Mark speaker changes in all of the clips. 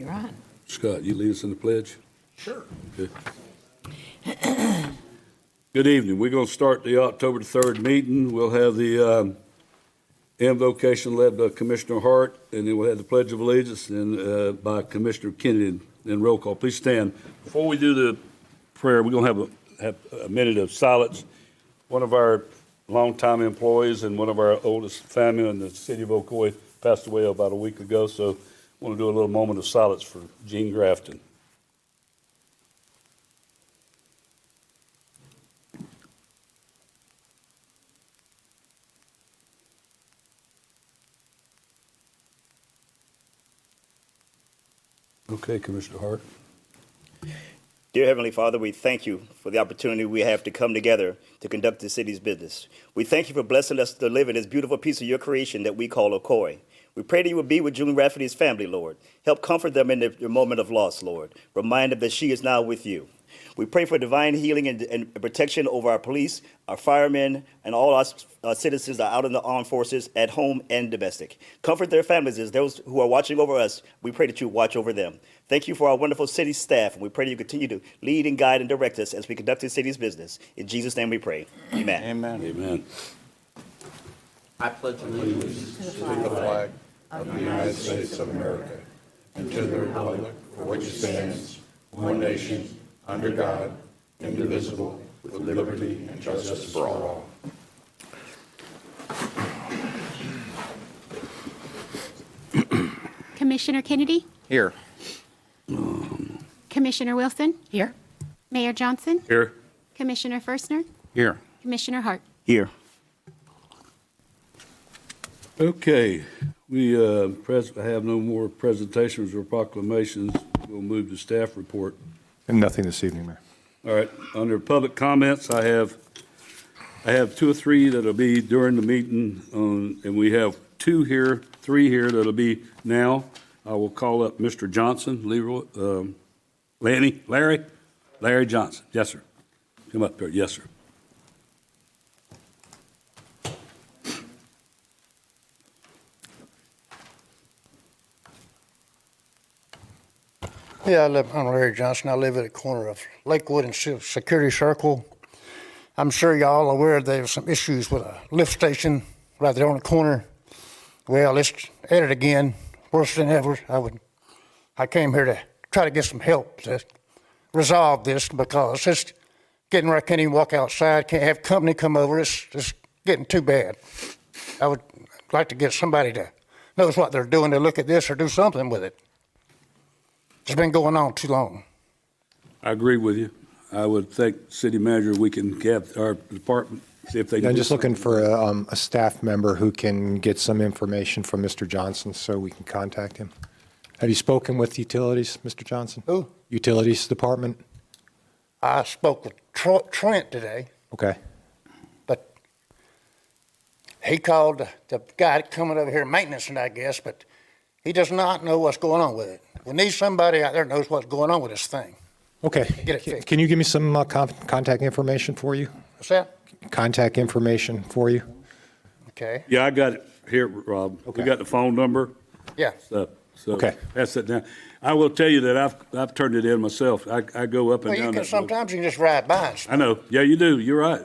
Speaker 1: You're on.
Speaker 2: Scott, you lead us in the pledge?
Speaker 3: Sure.
Speaker 2: Okay. Good evening. We're going to start the October the 3rd meeting. We'll have the invocation led by Commissioner Hart, and then we'll have the Pledge of Allegiance and by Commissioner Kennedy, and roll call. Please stand. Before we do the prayer, we're going to have a minute of silence. One of our longtime employees and one of our oldest family in the city of Ocoee passed away about a week ago, so I want to do a little moment of silence for Gene Grafton. Okay, Commissioner Hart.
Speaker 4: Dear Heavenly Father, we thank you for the opportunity we have to come together to conduct the city's business. We thank you for blessing us to live in this beautiful piece of your creation that we call Ocoee. We pray that you will be with June Rafferty's family, Lord. Help comfort them in their moment of loss, Lord. Remind them that she is now with you. We pray for divine healing and protection over our police, our firemen, and all our citizens that are out in the armed forces, at home and domestic. Comfort their families as those who are watching over us. We pray that you watch over them. Thank you for our wonderful city staff, and we pray that you continue to lead and guide and direct us as we conduct the city's business. In Jesus' name we pray. Amen.
Speaker 3: Amen.
Speaker 2: Amen.
Speaker 3: I pledge allegiance to the flag of the United States of America and to the republic for which it stands, one nation, under God, indivisible, with liberty and justice for all.
Speaker 5: Commissioner Kennedy?
Speaker 3: Here.
Speaker 5: Commissioner Wilson?
Speaker 1: Here.
Speaker 5: Mayor Johnson?
Speaker 2: Here.
Speaker 5: Commissioner Firstner?
Speaker 3: Here.
Speaker 5: Commissioner Hart?
Speaker 4: Here.
Speaker 2: Okay, we have no more presentations or proclamations. We'll move to staff report.
Speaker 6: And nothing this evening, Mayor.
Speaker 2: All right, under public comments, I have two or three that'll be during the meeting, and we have three here that'll be now. I will call up Mr. Johnson, Larry Johnson. Yes, sir. Come up here. Yes, sir.
Speaker 7: Yeah, I'm Larry Johnson. I live at the corner of Lakewood and Security Circle. I'm sure y'all are aware there's some issues with a lift station right there on the corner. Well, it's at it again, worse than ever. I came here to try to get some help to resolve this because it's getting where I can't even walk outside, can't have company come over. It's just getting too bad. I would like to get somebody that knows what they're doing to look at this or do something with it. It's been going on too long.
Speaker 2: I agree with you. I would think city manager, we can have our department, see if they can.
Speaker 6: I'm just looking for a staff member who can get some information from Mr. Johnson so we can contact him. Have you spoken with utilities, Mr. Johnson?
Speaker 7: Who?
Speaker 6: Utilities Department?
Speaker 7: I spoke with Trent today,
Speaker 6: Okay.
Speaker 7: but he called the guy coming over here, maintenance, I guess, but he does not know what's going on with it. We need somebody out there that knows what's going on with this thing.
Speaker 6: Okay.
Speaker 7: Get it fixed.
Speaker 6: Can you give me some contact information for you?
Speaker 7: What's that?
Speaker 6: Contact information for you?
Speaker 7: Okay.
Speaker 2: Yeah, I got it here, Rob.
Speaker 6: Okay.
Speaker 2: We got the phone number.
Speaker 7: Yeah.
Speaker 2: So
Speaker 6: Okay.
Speaker 2: pass that down. I will tell you that I've turned it in myself. I go up and
Speaker 7: Well,
Speaker 2: down
Speaker 7: you can
Speaker 2: that.
Speaker 7: sometimes you can just ride by and
Speaker 2: I know. Yeah, you do. You're right.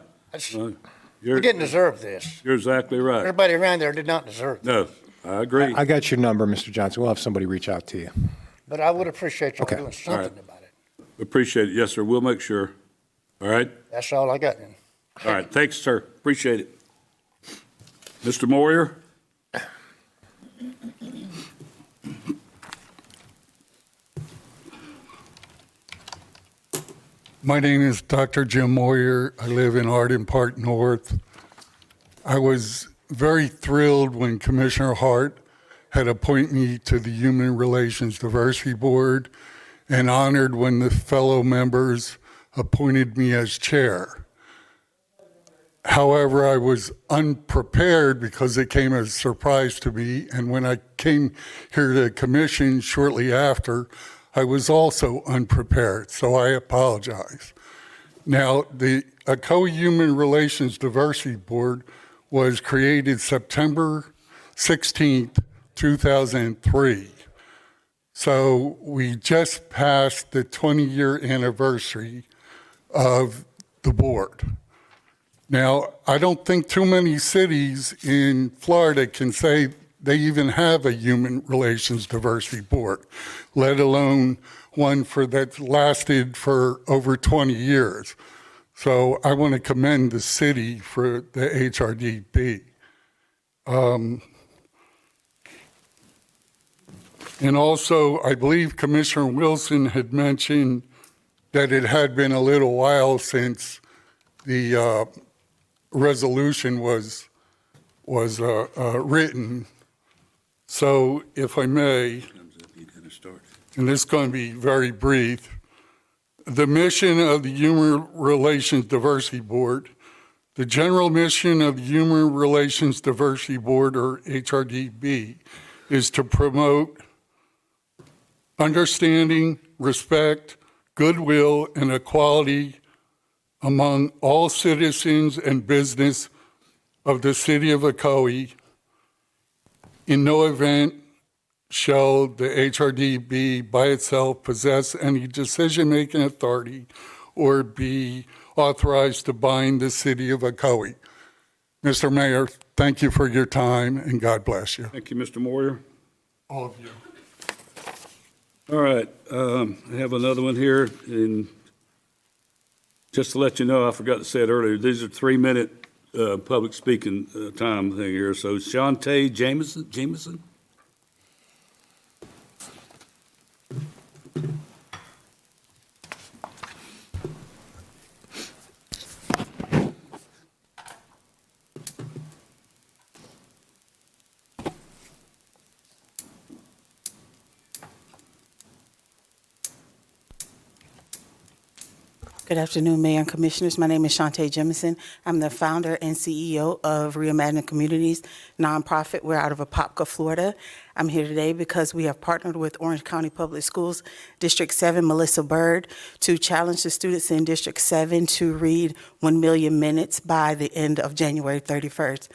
Speaker 7: You
Speaker 2: You're
Speaker 7: didn't deserve this.
Speaker 2: you're exactly right.
Speaker 7: Everybody around there did not deserve this.
Speaker 2: No, I agree.
Speaker 6: I got your number, Mr. Johnson. We'll have somebody reach out to you.
Speaker 7: But I would appreciate you
Speaker 6: Okay.
Speaker 7: doing
Speaker 2: All
Speaker 7: something
Speaker 2: right.
Speaker 7: about it.
Speaker 2: Appreciate it. Yes, sir. We'll make sure. All right.
Speaker 7: That's all I got then.
Speaker 2: All right. Thanks, sir. Appreciate it. Mr. Moyer?
Speaker 8: My name is Dr. Jim Moyer. I live in Arden Park North. I was very thrilled when Commissioner Hart had appointed me to the Human Relations Diversity Board and honored when the fellow members appointed me as chair. However, I was unprepared because it came as a surprise to me, and when I came here to the commission shortly after, I was also unprepared, so I apologize. Now, the Ocoee Human Relations Diversity Board was created September 16th, 2003. So we just passed the 20-year anniversary of the board. Now, I don't think too many cities in Florida can say they even have a Human Relations Diversity Board, let alone one that lasted for over 20 years. So I want to commend the city for the HRDB. And also, I believe Commissioner Wilson had mentioned that it had been a little while since the resolution was written. So if I may, and this is going to be very brief, the mission of the Human Relations Diversity Board, the general mission of the Human Relations Diversity Board, or HRDB, is to promote understanding, respect, goodwill, and equality among all citizens and business of the city of Ocoee. In no event shall the HRDB by itself possess any decision-making authority or be authorized to bind the city of Ocoee. Mr. Mayor, thank you for your time, and God bless you.
Speaker 2: Thank you, Mr. Moyer.
Speaker 8: All of you.
Speaker 2: All right, I have another one here, and just to let you know, I forgot to say it earlier, these are 3-minute public speaking time thing here. So Shantae Jameson?
Speaker 1: Good afternoon, Mayor and Commissioners. My name is Shantae Jemison. I'm the founder and CEO of Reimagining Communities nonprofit. We're out of Apopka, Florida. I'm here today because we have partnered with Orange County Public Schools District 7, Melissa Bird, to challenge the students in District 7 to read 1 million minutes by the end of January 31st.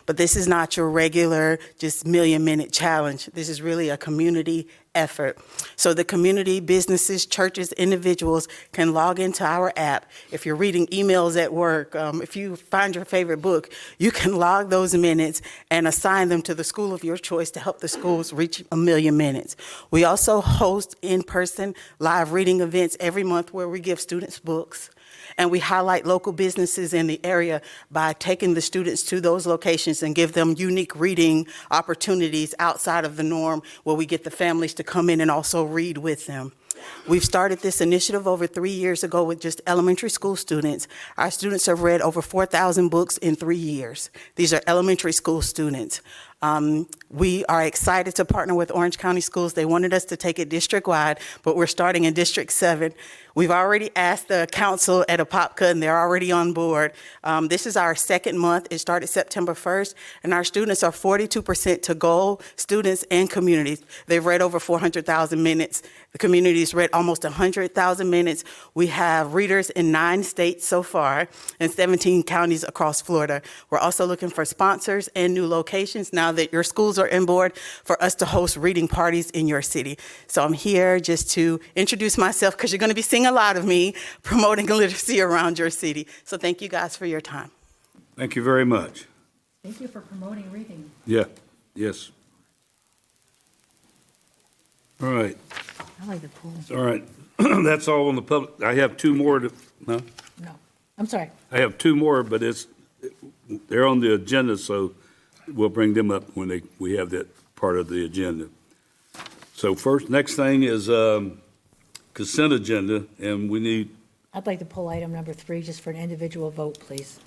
Speaker 1: But this is not your regular just million-minute challenge. This is really a community effort. So the community, businesses, churches, individuals can log into our app. If you're reading emails at work, if you find your favorite book, you can log those minutes and assign them to the school of your choice to help the schools reach 1 million minutes. We also host in-person live reading events every month where we give students books. And we highlight local businesses in the area by taking the students to those locations and give them unique reading opportunities outside of the norm, where we get the families to come in and also read with them. We've started this initiative over 3 years ago with just elementary school students. Our students have read over 4,000 books in 3 years. These are elementary school students. We are excited to partner with Orange County Schools. They wanted us to take it district-wide, but we're starting in District 7. We've already asked the council at Apopka, and they're already on board. This is our second month. It started September 1st, and our students are 42% to goal, students and communities. They've read over 400,000 minutes. The community's read almost 100,000 minutes. We have readers in 9 states so far and 17 counties across Florida. We're also looking for sponsors and new locations now that your schools are on board for us to host reading parties in your city. So I'm here just to introduce myself because you're going to be seeing a lot of me promoting literacy around your city. So thank you guys for your time.
Speaker 2: Thank you very much.
Speaker 9: Thank you for promoting reading.
Speaker 2: Yeah, yes. All right,
Speaker 9: I like the pool.
Speaker 2: all right. That's all on the public. I have 2 more to, no?
Speaker 9: No, I'm sorry.
Speaker 2: I have 2 more, but they're on the agenda, so we'll bring them up when we have that part of the agenda. So next thing is consent agenda, and we need
Speaker 9: I'd like to pull item number 3 just for an individual vote, please.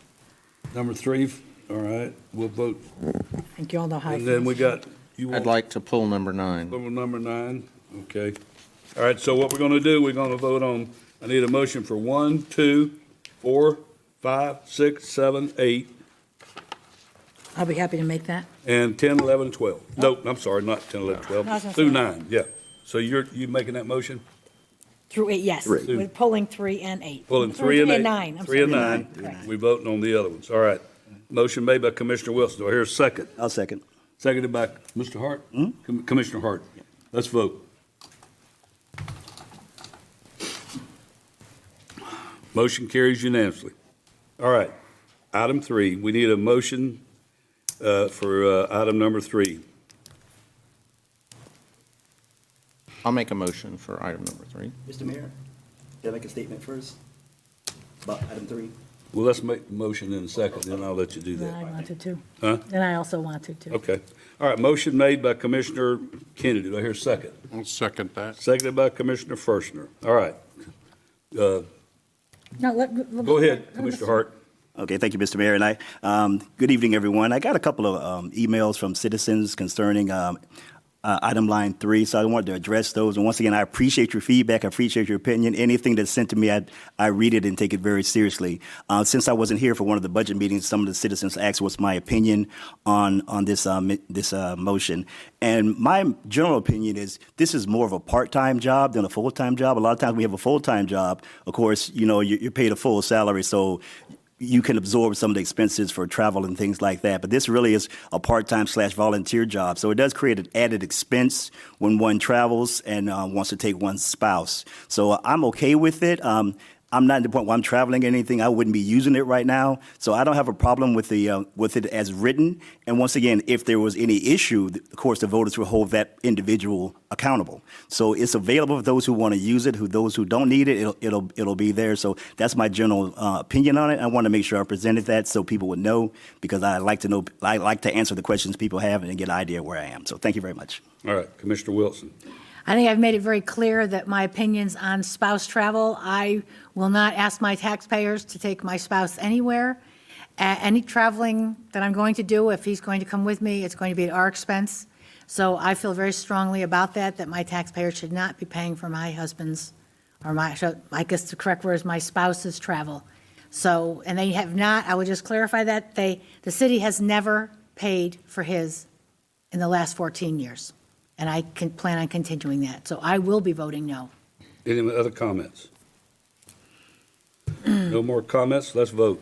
Speaker 2: number 3. All right, we'll vote.
Speaker 9: I think you all know how I
Speaker 2: And
Speaker 9: feel.
Speaker 2: then we got,
Speaker 3: I'd like to pull number 9.
Speaker 2: number 9, okay. All right, so what we're gonna do, we're gonna vote on, I need a motion for 1, 2, 4, 5, 6, 7, 8,
Speaker 9: I'll be happy to make that.
Speaker 2: and 10, 11, 12. No, I'm sorry, not 10, 11, 12,
Speaker 9: No, I was gonna
Speaker 2: through
Speaker 9: say-
Speaker 2: 9, yeah. So you making that motion?
Speaker 9: Through 8, yes.
Speaker 3: Three.
Speaker 9: We're pulling 3 and 8.
Speaker 2: Pulling 3 and 8.
Speaker 9: 9. I'm
Speaker 2: 3
Speaker 9: sorry.
Speaker 2: and 9.
Speaker 9: Correct.
Speaker 2: We voting on the other ones. All right. Motion made by Commissioner Wilson. Do I hear a second?
Speaker 4: I'll second.
Speaker 2: Seconded by Mr. Hart? Commissioner Hart. Let's vote. Motion carries unanimously. All right, item 3, we need a motion for item number 3.
Speaker 3: I'll make a motion for item number 3.
Speaker 4: Mr. Mayor, can I make a statement first about item 3?
Speaker 2: Well, let's make the motion in a second, then I'll let you do
Speaker 9: Then I
Speaker 2: that.
Speaker 9: wanted to.
Speaker 2: Huh?
Speaker 9: Then I also wanted to.
Speaker 2: Okay. All right, motion made by Commissioner Kennedy. Do I hear a second?
Speaker 3: I'll second that.
Speaker 2: Seconded by Commissioner Ferschner. All right.
Speaker 9: No,
Speaker 2: Go ahead, Commissioner Hart.
Speaker 4: Okay, thank you, Mr. Mayor. And good evening, everyone. I got a couple of emails from citizens concerning item line 3, so I wanted to address those. And once again, I appreciate your feedback. I appreciate your opinion. Anything that's sent to me, I read it and take it very seriously. Since I wasn't here for one of the budget meetings, some of the citizens asked what's my opinion on this motion. And my general opinion is this is more of a part-time job than a full-time job. A lot of times we have a full-time job. Of course, you know, you're paid a full salary, so you can absorb some of the expenses for travel and things like that. But this really is a part-time / volunteer job. So it does create an added expense when one travels and wants to take one's spouse. So I'm okay with it. I'm not at the point where I'm traveling or anything. I wouldn't be using it right now. So I don't have a problem with it as written. And once again, if there was any issue, of course, the voters will hold that individual accountable. So it's available for those who want to use it. Those who don't need it, it'll be there. So that's my general opinion on it. I want to make sure I presented that so people would know, because I like to know. I like to answer the questions people have and get an idea where I am. So thank you very much.
Speaker 2: All right, Commissioner Wilson.
Speaker 9: I think I've made it very clear that my opinions on spouse travel, I will not ask my taxpayers to take my spouse anywhere. Any traveling that I'm going to do, if he's going to come with me, it's going to be at our expense. So I feel very strongly about that my taxpayers should not be paying for my husband's, or I guess the correct word is my spouse's travel. So, and they have not, I would just clarify that, the city has never paid for his in the last 14 years. And I can plan on continuing that. So I will be voting no.
Speaker 2: Any other comments? No more comments? Let's vote.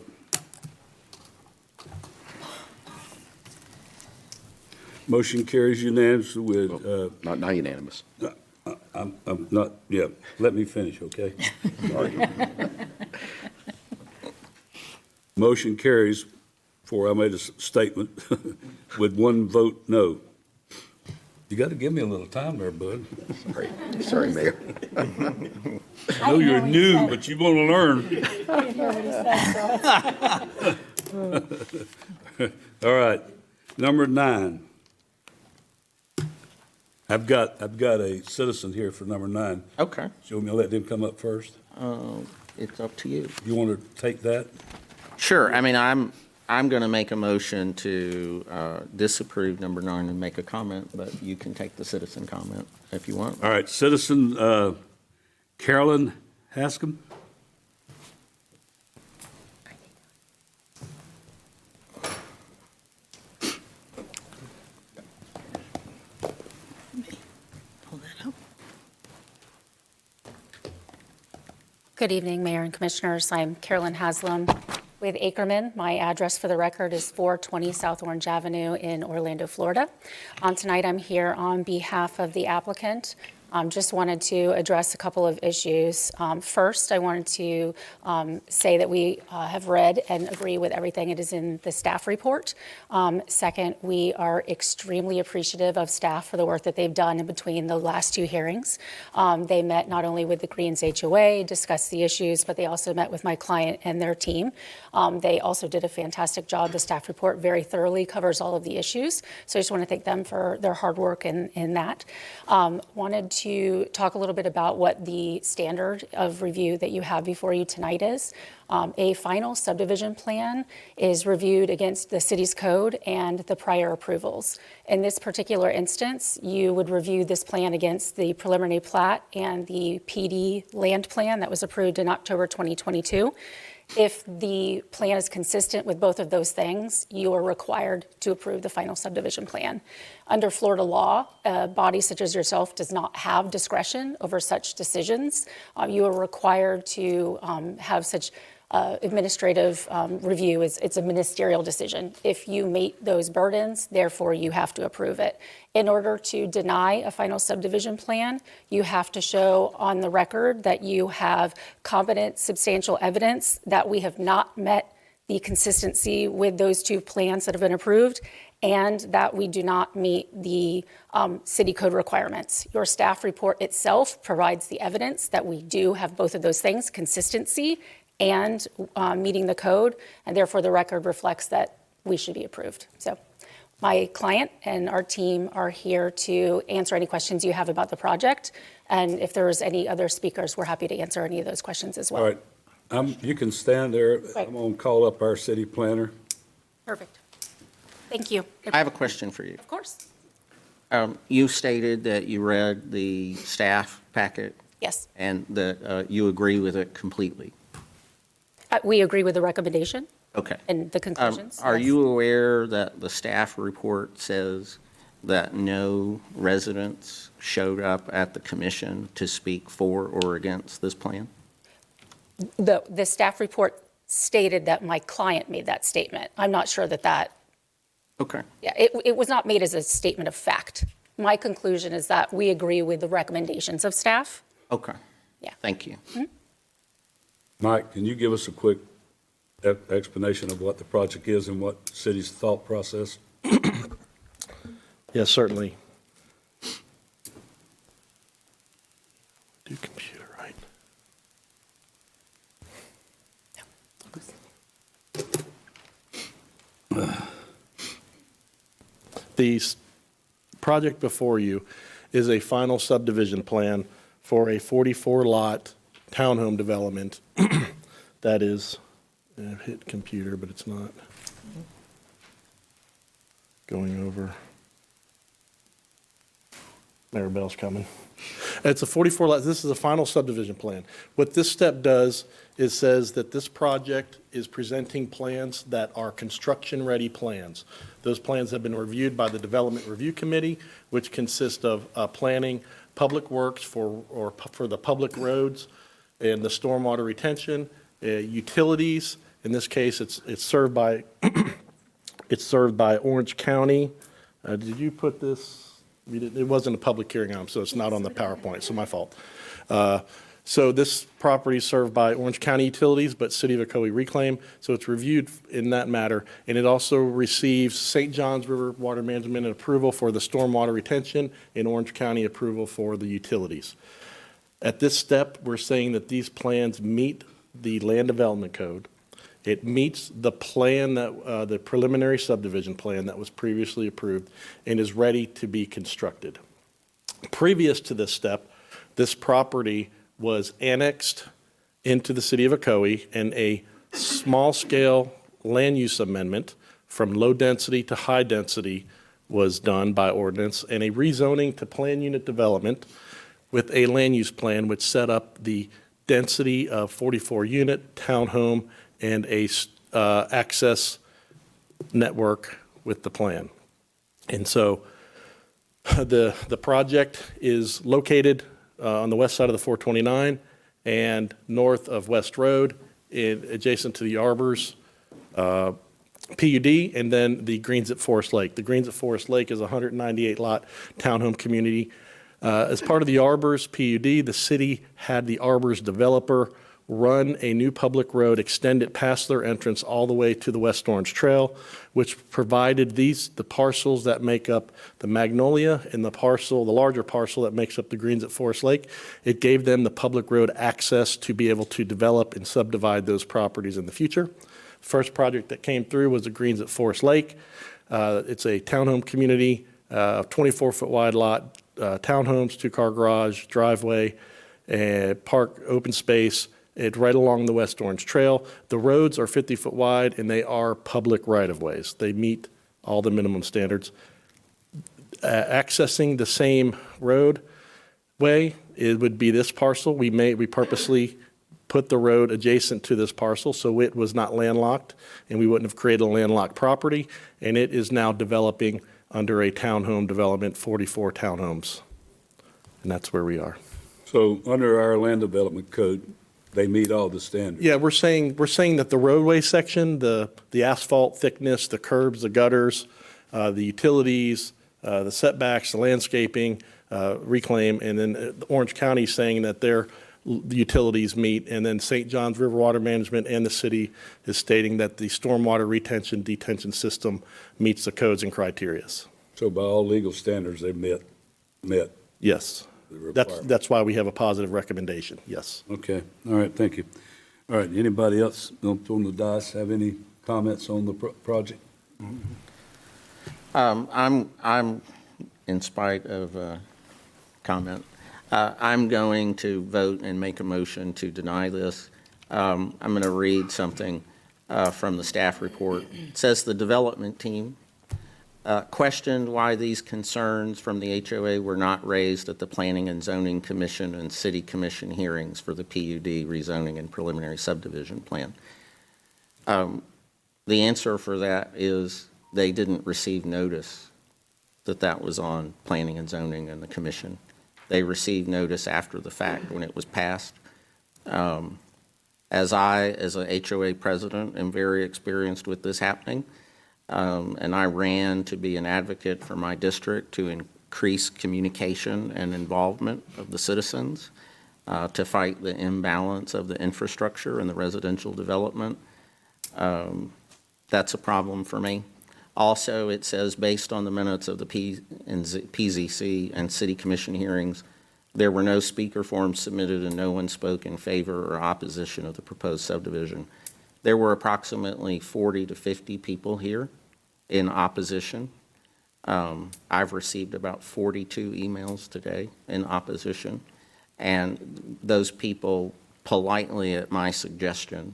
Speaker 2: Motion carries unanimously with,
Speaker 3: Not unanimous.
Speaker 2: I'm not, yeah, let me finish, okay? Motion carries for, I made a statement, with 1 vote no. You got to give me a little time there, bud.
Speaker 3: Sorry, Mayor.
Speaker 2: I know you're new, but you want to learn.
Speaker 9: I didn't hear what he said, so.
Speaker 2: All right, number 9. I've got a citizen here for number 9.
Speaker 3: Okay.
Speaker 2: So you want me to let them come up first?
Speaker 3: It's up to you.
Speaker 2: You want to take that?
Speaker 3: Sure. I mean, I'm going to make a motion to disapprove number 9 and make a comment, but you can take the citizen comment if you want.
Speaker 2: All right, citizen Carolyn Hascom.
Speaker 10: Good evening, Mayor and Commissioners. I'm Carolyn Haslam with Ackerman. My address for the record is 420 South Orange Avenue in Orlando, Florida. Tonight I'm here on behalf of the applicant. Just wanted to address a couple of issues. First, I wanted to say that we have read and agree with everything it is in the staff report. Second, we are extremely appreciative of staff for the work that they've done in between the last 2 hearings. They met not only with the Greens HOA, discussed the issues, but they also met with my client and their team. They also did a fantastic job. The staff report very thoroughly covers all of the issues. So I just want to thank them for their hard work in that. Wanted to talk a little bit about what the standard of review that you have before you tonight is. A final subdivision plan is reviewed against the city's code and the prior approvals. In this particular instance, you would review this plan against the preliminary plat and the PD land plan that was approved in October 2022. If the plan is consistent with both of those things, you are required to approve the final subdivision plan. Under Florida law, a body such as yourself does not have discretion over such decisions. You are required to have such administrative review. It's a ministerial decision. If you meet those burdens, therefore you have to approve it. In order to deny a final subdivision plan, you have to show on the record that you have competent, substantial evidence that we have not met the consistency with those two plans that have been approved, and that we do not meet the city code requirements. Your staff report itself provides the evidence that we do have both of those things, consistency and meeting the code, and therefore the record reflects that we should be approved. So my client and our team are here to answer any questions you have about the project, and if there's any other speakers, we're happy to answer any of those questions as well.
Speaker 2: All right. You can stand there.
Speaker 10: Right.
Speaker 2: I'm going to call up our city planner.
Speaker 10: Perfect. Thank you.
Speaker 11: I have a question for you.
Speaker 10: Of course.
Speaker 11: You stated that you read the staff packet
Speaker 10: Yes.
Speaker 11: and that you agree with it completely.
Speaker 10: We agree with the recommendation
Speaker 11: Okay.
Speaker 10: and the conclusions.
Speaker 11: Are
Speaker 10: Yes.
Speaker 11: you aware that the staff report says that no residents showed up at the commission to speak for or against this plan?
Speaker 10: The staff report stated that my client made that statement. I'm not sure that
Speaker 11: Okay.
Speaker 10: yeah, it was not made as a statement of fact. My conclusion is that we agree with the recommendations of staff.
Speaker 11: Okay.
Speaker 10: Yeah.
Speaker 11: Thank you.
Speaker 2: Mike, can you give us a quick explanation of what the project is and what the city's thought process?
Speaker 12: Yes, certainly. Do computer, right? The project before you is a final subdivision plan for a 44-lot townhome development that is, hit computer, but it's not going over. Maribel's coming. It's a 44-lot, this is a final subdivision plan. What this step does is says that this project is presenting plans that are construction-ready plans. Those plans have been reviewed by the Development Review Committee, which consists of planning, public works for the public roads and the stormwater retention, utilities. In this case, it's served by it's served by Orange County. Did you put this? It wasn't a public hearing item, so it's not on the PowerPoint, so my fault. So this property is served by Orange County Utilities, but City of Ocoee Reclaim, so it's reviewed in that matter. And it also receives St. Johns River Water Management and approval for the stormwater retention and Orange County approval for the utilities. At this step, we're saying that these plans meet the Land Development Code. It meets the plan that, the preliminary subdivision plan that was previously approved and is ready to be constructed. Previous to this step, this property was annexed into the city of Ocoee, and a small-scale land use amendment from low density to high density was done by ordinance, and a rezoning to plan unit development with a land use plan which set up the density of 44 unit townhome and a access network with the plan. And so the project is located on the west side of the 429 and north of West Road, adjacent to the Arbors PUD, and then the Greens at Forest Lake. The Greens at Forest Lake is a 198-lot townhome community. As part of the Arbors PUD, the city had the Arbors developer run a new public road, extend it past their entrance all the way to the West Orange Trail, which provided the parcels that make up the Magnolia and the larger parcel that makes up the Greens at Forest Lake. It gave them the public road access to be able to develop and subdivide those properties in the future. The first project that came through was the Greens at Forest Lake. It's a townhome community, 24-foot wide lot, townhomes, two-car garage, driveway, park, open space. It's right along the West Orange Trail. The roads are 50-foot wide, and they are public right-of-ways. They meet all the minimum standards. Accessing the same roadway, it would be this parcel. We purposely put the road adjacent to this parcel so it was not landlocked, and we wouldn't have created a landlocked property, and it is now developing under a townhome development, 44 townhomes, and that's where we are.
Speaker 2: So under our land development code, they meet all the standards.
Speaker 12: Yeah, we're saying that the roadway section, the asphalt thickness, the curbs, the gutters, the utilities, the setbacks, the landscaping, reclaim, and then Orange County saying that their utilities meet, and then St. John's River Water Management and the city is stating that the stormwater retention detention system meets the codes and criterias.
Speaker 2: So by all legal standards, they met.
Speaker 12: Yes.
Speaker 2: The requirement.
Speaker 12: That's why we have a positive recommendation, yes.
Speaker 2: Okay, all right, thank you. All right, anybody else on the dais have any comments on the project?
Speaker 11: I'm, in spite of comment, I'm going to vote and make a motion to deny this. I'm going to read something from the staff report. It says the development team questioned why these concerns from the HOA were not raised at the Planning and Zoning Commission and City Commission hearings for the PUD rezoning and preliminary subdivision plan. The answer for that is they didn't receive notice that that was on Planning and Zoning and the Commission. They received notice after the fact when it was passed. As a HOA president, am very experienced with this happening. And I ran to be an advocate for my district to increase communication and involvement of the citizens, to fight the imbalance of the infrastructure and the residential development. That's a problem for me. Also, it says, based on the minutes of the PZC and City Commission hearings, there were no speaker forms submitted and no one spoke in favor or opposition of the proposed subdivision. There were approximately 40 to 50 people here in opposition. I've received about 42 emails today in opposition, and those people politely, at my suggestion,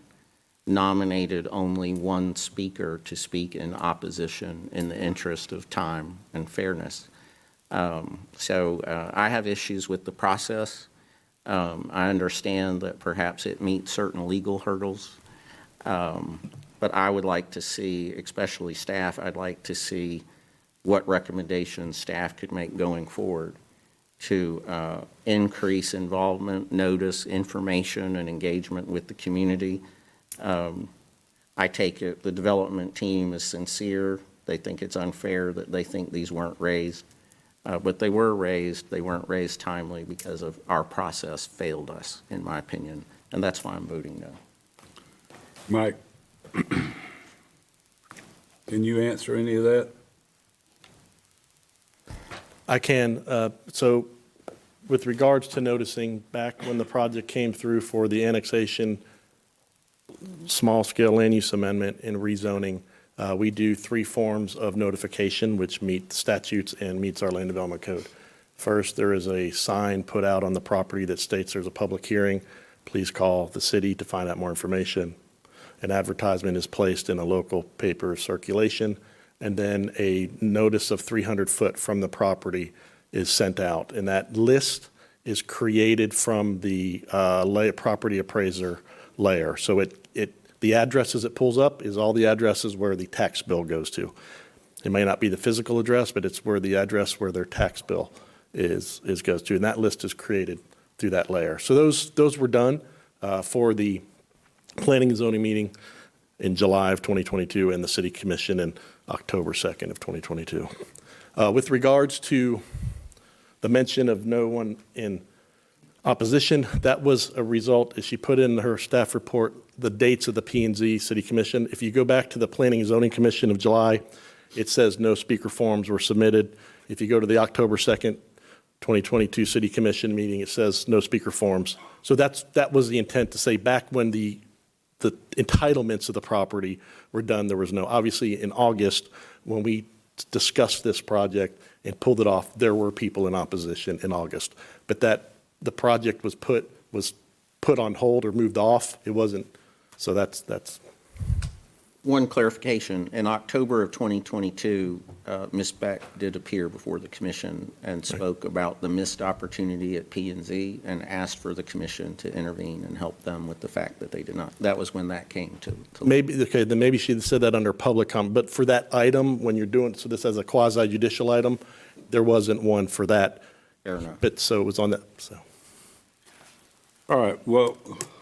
Speaker 11: nominated only one speaker to speak in opposition in the interest of time and fairness. So I have issues with the process. I understand that perhaps it meets certain legal hurdles, but I would like to see, especially staff, I'd like to see what recommendations staff could make going forward to increase involvement, notice, information, and engagement with the community. I take it the development team is sincere. They think it's unfair that they think these weren't raised. But they were raised. They weren't raised timely because of our process failed us, in my opinion. And that's why I'm voting no.
Speaker 2: Mike, can you answer any of that?
Speaker 12: I can. So with regards to noticing, back when the project came through for the annexation, small-scale land use amendment and rezoning, we do 3 forms of notification, which meet the statutes and meets our land development code. First, there is a sign put out on the property that states there's a public hearing. Please call the city to find out more information. An advertisement is placed in a local paper circulation, and then a notice of 300 foot from the property is sent out. And that list is created from the property appraiser layer. So the addresses it pulls up is all the addresses where the tax bill goes to. It may not be the physical address, but it's where the address where their tax bill is goes to. And that list is created through that layer. So those were done for the Planning and Zoning meeting in July of 2022 and the City Commission in October 2nd of 2022. With regards to the mention of no one in opposition, that was a result, as she put in her staff report, the dates of the P&Z City Commission. If you go back to the Planning and Zoning Commission of July, it says no speaker forms were submitted. If you go to the October 2nd, 2022 City Commission meeting, it says no speaker forms. So that was the intent, to say back when the entitlements of the property were done, there was no. Obviously, in August, when we discussed this project and pulled it off, there were people in opposition in August. But the project was put on hold or moved off. It wasn't. So that's.
Speaker 11: One clarification, in October of 2022, Ms. Beck did appear before the commission and spoke about the missed opportunity at P&Z and asked for the commission to intervene and help them with the fact that they did not. That was when that came to
Speaker 12: Maybe, okay, then maybe she said that under public comment, but for that item, when you're doing, so this as a quasi-judicial item, there wasn't one for that.
Speaker 11: Fair enough.
Speaker 12: But so it was on that, so.
Speaker 2: All right, well,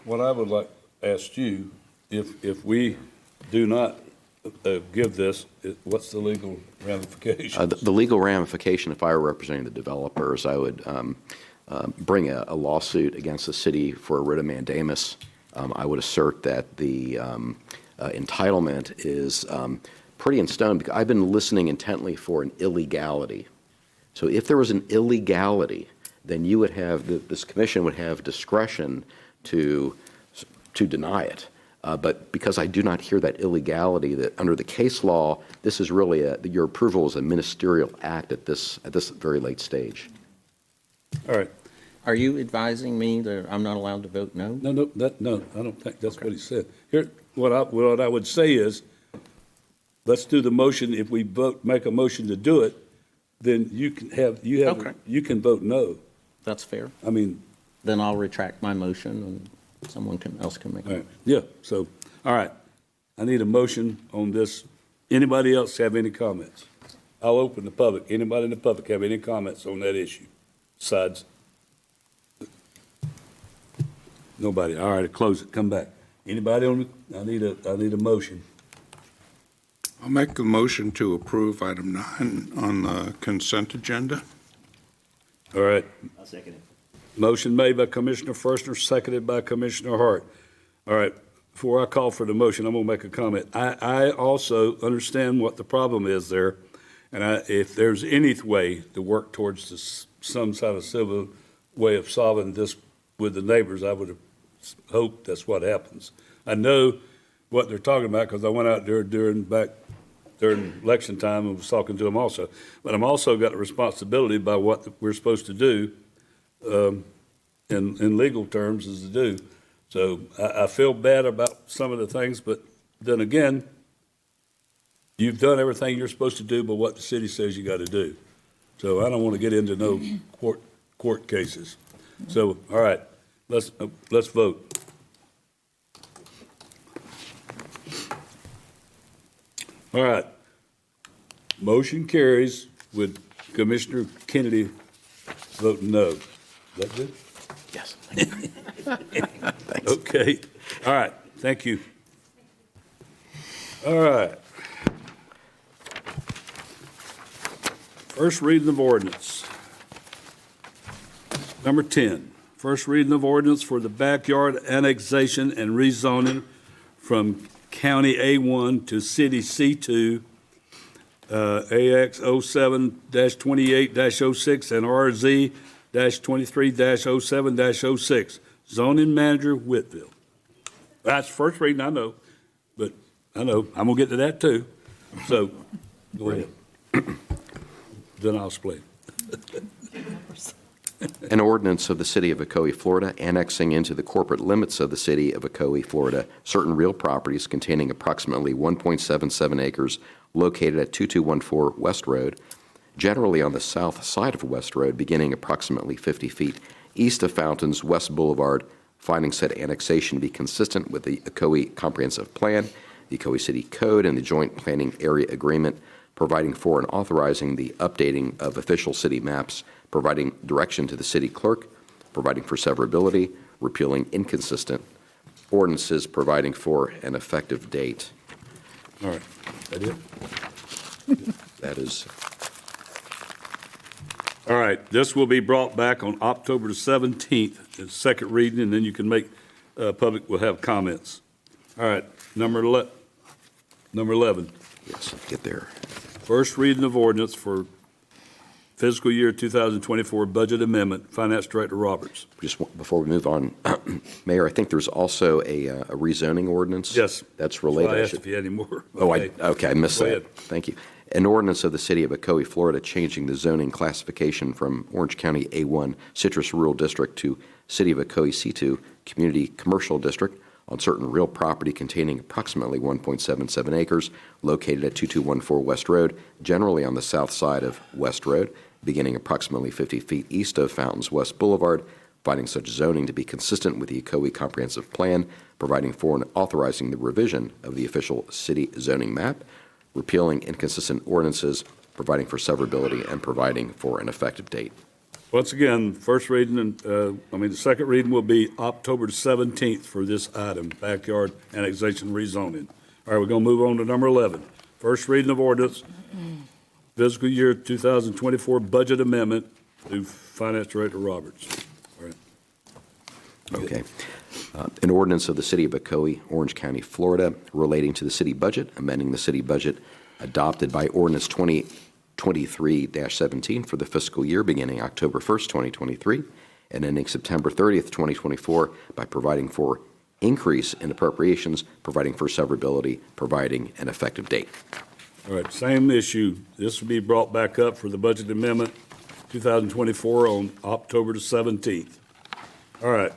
Speaker 2: what I would like to ask you, if we do not give this, what's the legal ramifications?
Speaker 13: The legal ramification, if I were representing the developers, I would bring a lawsuit against the city for a writ of mandamus. I would assert that the entitlement is pretty in stone, because I've been listening intently for an illegality. So if there was an illegality, then you would have, this commission would have discretion to deny it. But because I do not hear that illegality, that under the case law, this is really your approval is a ministerial act at this very late stage.
Speaker 2: All right.
Speaker 11: Are you advising me that I'm not allowed to vote no?
Speaker 2: No, I don't think that's what he said. Here, what I would say is, let's do the motion. If we make a motion to do it, then you can vote no.
Speaker 11: That's fair.
Speaker 2: I mean,
Speaker 11: Then I'll retract my motion and someone else can make
Speaker 2: all
Speaker 11: it.
Speaker 2: right, yeah, so, all right. I need a motion on this. Anybody else have any comments? I'll open the public. Anybody in the public have any comments on that issue? Besides? Nobody. All right, close it, come back. Anybody I need a motion.
Speaker 3: I'll make a motion to approve item 9 on the consent agenda.
Speaker 2: All right,
Speaker 4: I'll second it.
Speaker 2: motion made by Commissioner Firstner, seconded by Commissioner Hart. All right, before I call for the motion, I'm going to make a comment. I also understand what the problem is there, and if there's any way to work towards some sort of civil way of solving this with the neighbors, I would hope that's what happens. I know what they're talking about because I went out there during election time and was talking to them also. But I'm also got a responsibility by what we're supposed to do in legal terms is to do. So I feel bad about some of the things, but then again, you've done everything you're supposed to do but what the city says you got to do. So I don't want to get into no court cases. So, all right, let's vote. All right. Motion carries with Commissioner Kennedy voting no. Is that good?
Speaker 13: Yes.
Speaker 2: Okay. All right. Thank you. All right. First reading of ordinance. Number 10, first reading of ordinance for the backyard annexation and rezoning from County A1 to City C2, AX 07-28-06 and RZ-23-07-06. Zoning Manager Whitfield. That's first reading, I know, but I'm going to get to that too. So, go ahead. Then I'll explain.
Speaker 13: An ordinance of the City of Ocoee, Florida, annexing into the corporate limits of the City of Ocoee, Florida, certain real properties containing approximately 1.77 acres located at 2214 West Road, generally on the south side of West Road, beginning approximately 50 feet east of Fountains West Boulevard, finding said annexation to be consistent with the Ocoee Comprehensive Plan, the Ocoee City Code, and the Joint Planning Area Agreement, providing for and authorizing the updating of official city maps, providing direction to the city clerk, providing for severability, repealing inconsistent ordinances, providing for an effective date.
Speaker 2: All right. That it?
Speaker 13: That is,
Speaker 2: All right. This will be brought back on October the 17th, as second reading, and then you can make, public will have comments. All right. Number 11.
Speaker 13: yes, get there.
Speaker 2: First reading of ordinance for fiscal year 2024 budget amendment, Finance Director Roberts.
Speaker 13: Before we move on, Mayor, I think there's also a rezoning ordinance.
Speaker 2: Yes.
Speaker 13: That's related.
Speaker 2: So I asked if you had any more.
Speaker 13: Okay, I missed
Speaker 2: Go
Speaker 13: that.
Speaker 2: ahead.
Speaker 13: Thank you. An ordinance of the City of Ocoee, Florida, changing the zoning classification from Orange County A1 Citrus Rural District to City of Ocoee C2 Community Commercial District on certain real property containing approximately 1.77 acres located at 2214 West Road, generally on the south side of West Road, beginning approximately 50 feet east of Fountains West Boulevard, finding such zoning to be consistent with the Ocoee Comprehensive Plan, providing for and authorizing the revision of the official city zoning map, repealing inconsistent ordinances, providing for severability, and providing for an effective date.
Speaker 2: Once again, first reading, and the second reading will be October 17th for this item, backyard annexation rezoning. All right, we're going to move on to number 11. First reading of ordinance, fiscal year 2024 budget amendment to Finance Director Roberts. All right.
Speaker 13: Okay. An ordinance of the City of Ocoee, Orange County, Florida, relating to the city budget, amending the city budget adopted by ordinance 2023-17 for the fiscal year beginning October 1st, 2023, and ending September 30th, 2024, by providing for increase in appropriations, providing for severability, providing an effective date.
Speaker 2: All right, same issue. This will be brought back up for the budget amendment 2024 on October the 17th. All right.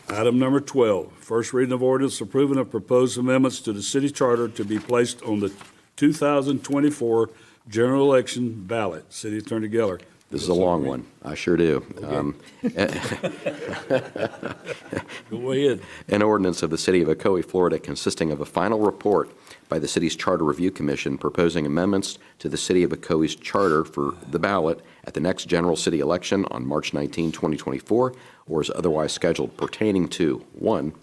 Speaker 2: Item number 12, first reading of ordinance approving of proposed amendments to the city charter to be placed on the 2024 general election ballot. City Attorney Geller.
Speaker 13: This is a long one. I sure do.
Speaker 2: Go ahead.
Speaker 13: An ordinance of the City of Ocoee, Florida, consisting of a final report by the city's Charter Review Commission proposing amendments to the City of Ocoee's charter for the ballot at the next general city election on March 19, 2024, or is otherwise scheduled, pertaining to 1.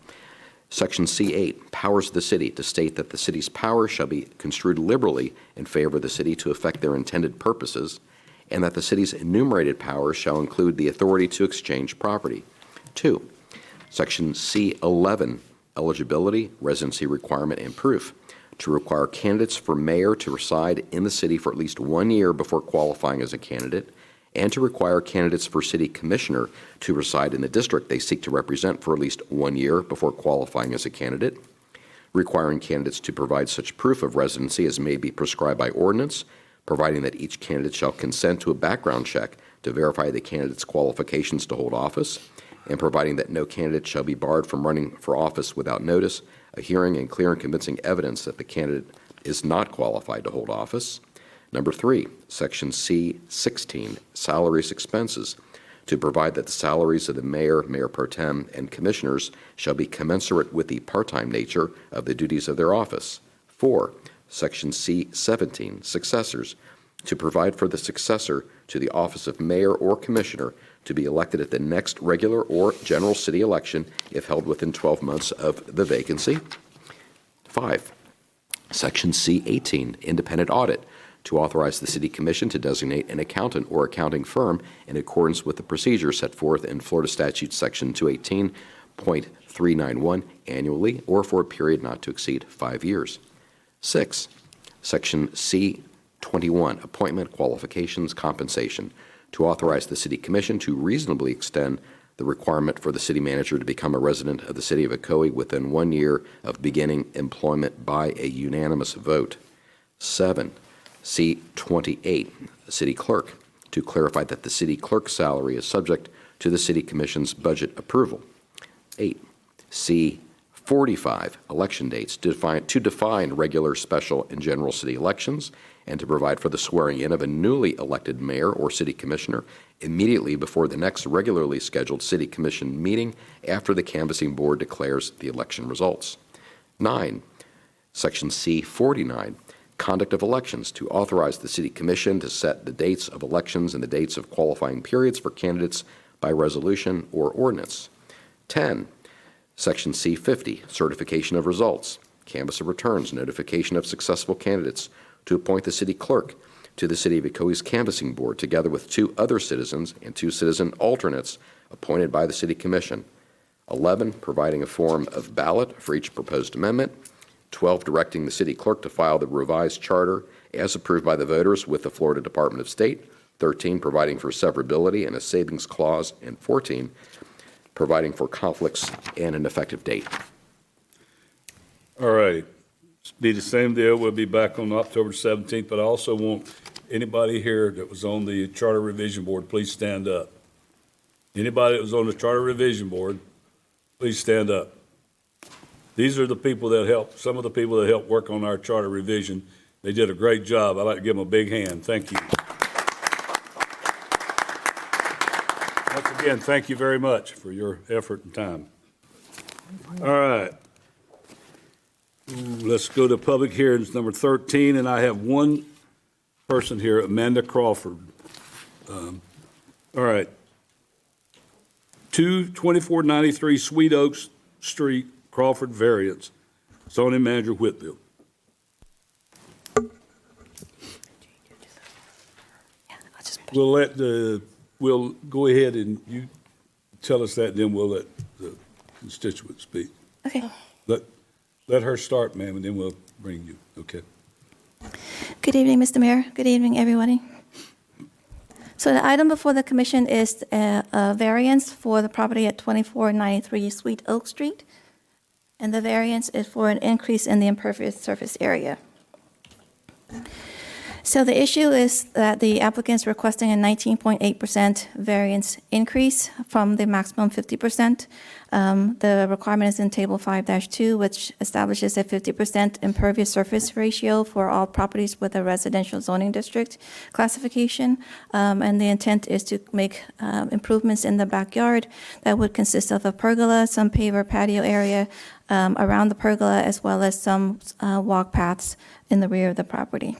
Speaker 13: Section C8, powers of the city, to state that the city's powers shall be construed liberally in favor of the city to effect their intended purposes, and that the city's enumerated powers shall include the authority to exchange property. 2. Section C11, eligibility, residency requirement, and proof, to require candidates for mayor to reside in the city for at least 1 year before qualifying as a candidate, and to require candidates for city commissioner to reside in the district they seek to represent for at least 1 year before qualifying as a candidate, requiring candidates to provide such proof of residency as may be prescribed by ordinance, providing that each candidate shall consent to a background check to verify the candidate's qualifications to hold office, and providing that no candidate shall be barred from running for office without notice, a hearing, and clear and convincing evidence that the candidate is not qualified to hold office. Number 3, Section C16, salaries expenses, to provide that the salaries of the mayor, mayor pro tem, and commissioners shall be commensurate with the part-time nature of the duties of their office. 4, Section C17, successors, to provide for the successor to the office of mayor or commissioner to be elected at the next regular or general city election if held within 12 months of the vacancy. 5, Section C18, independent audit, to authorize the City Commission to designate an accountant or accounting firm in accordance with the procedures set forth in Florida Statute Section 218.391 annually or for a period not to exceed 5 years. 6, Section C21, appointment, qualifications, compensation, to authorize the City Commission to reasonably extend the requirement for the city manager to become a resident of the City of Ocoee within 1 year of beginning employment by a unanimous vote. 7, C28, city clerk, to clarify that the city clerk's salary is subject to the City Commission's budget approval. 8, C45, election dates, to define regular, special, and general city elections, and to provide for the swearing in of a newly elected mayor or city commissioner immediately before the next regularly scheduled City Commission meeting after the canvassing board declares the election results. 9, Section C49, conduct of elections, to authorize the City Commission to set the dates of elections and the dates of qualifying periods for candidates by resolution or ordinance. 10, Section C50, certification of results, canvass of returns, notification of successful candidates, to appoint the city clerk to the City of Ocoee's canvassing board together with 2 other citizens and 2 citizen alternates appointed by the City Commission. 11, providing a form of ballot for each proposed amendment. 12, directing the city clerk to file the revised charter as approved by the voters with the Florida Department of State. 13, providing for severability and a savings clause. And 14, providing for conflicts and an effective date.
Speaker 2: All right. Be the same deal. We'll be back on October 17th, but I also want anybody here that was on the Charter Revision Board, please stand up. Anybody that was on the Charter Revision Board, please stand up. These are the people that helped, some of the people that helped work on our charter revision. They did a great job. I'd like to give them a big hand. Thank you. Once again, thank you very much for your effort and time. All right. Let's go to public hearings number 13, and I have one person here, Amanda Crawford. All right. 2493 Sweet Oaks Street, Crawford variance. Zoning Manager Whitfield. We'll go ahead and you tell us that, and then we'll let the constituent speak.
Speaker 14: Okay.
Speaker 2: Let her start, ma'am, and then we'll bring you. Okay.
Speaker 14: Good evening, Mr. Mayor. Good evening, everybody. So the item before the commission is a variance for the property at 2493 Sweet Oak Street. And the variance is for an increase in the impervious surface area. So the issue is that the applicant's requesting a 19.8% variance increase from the maximum 50%. The requirement is in Table 5-2, which establishes a 50% impervious surface ratio for all properties with a residential zoning district classification. And the intent is to make improvements in the backyard that would consist of a pergola, some paver patio area around the pergola, as well as some walk paths in the rear of the property.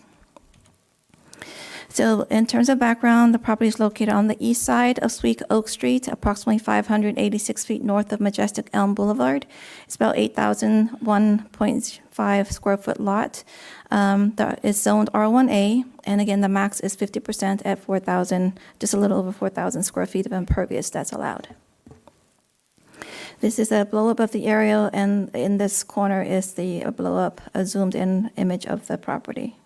Speaker 14: So in terms of background, the property is located on the east side of Sweet Oak Street, approximately 586 feet north of Majestic Elm Boulevard. It's about 8,001.5 square foot lot. That is zoned R1A, and again, the max is 50% at 4,000, just a little over 4,000 square feet of impervious that's allowed. This is a blow-up of the aerial, and in this corner is the blow-up, a zoomed-in image of the property.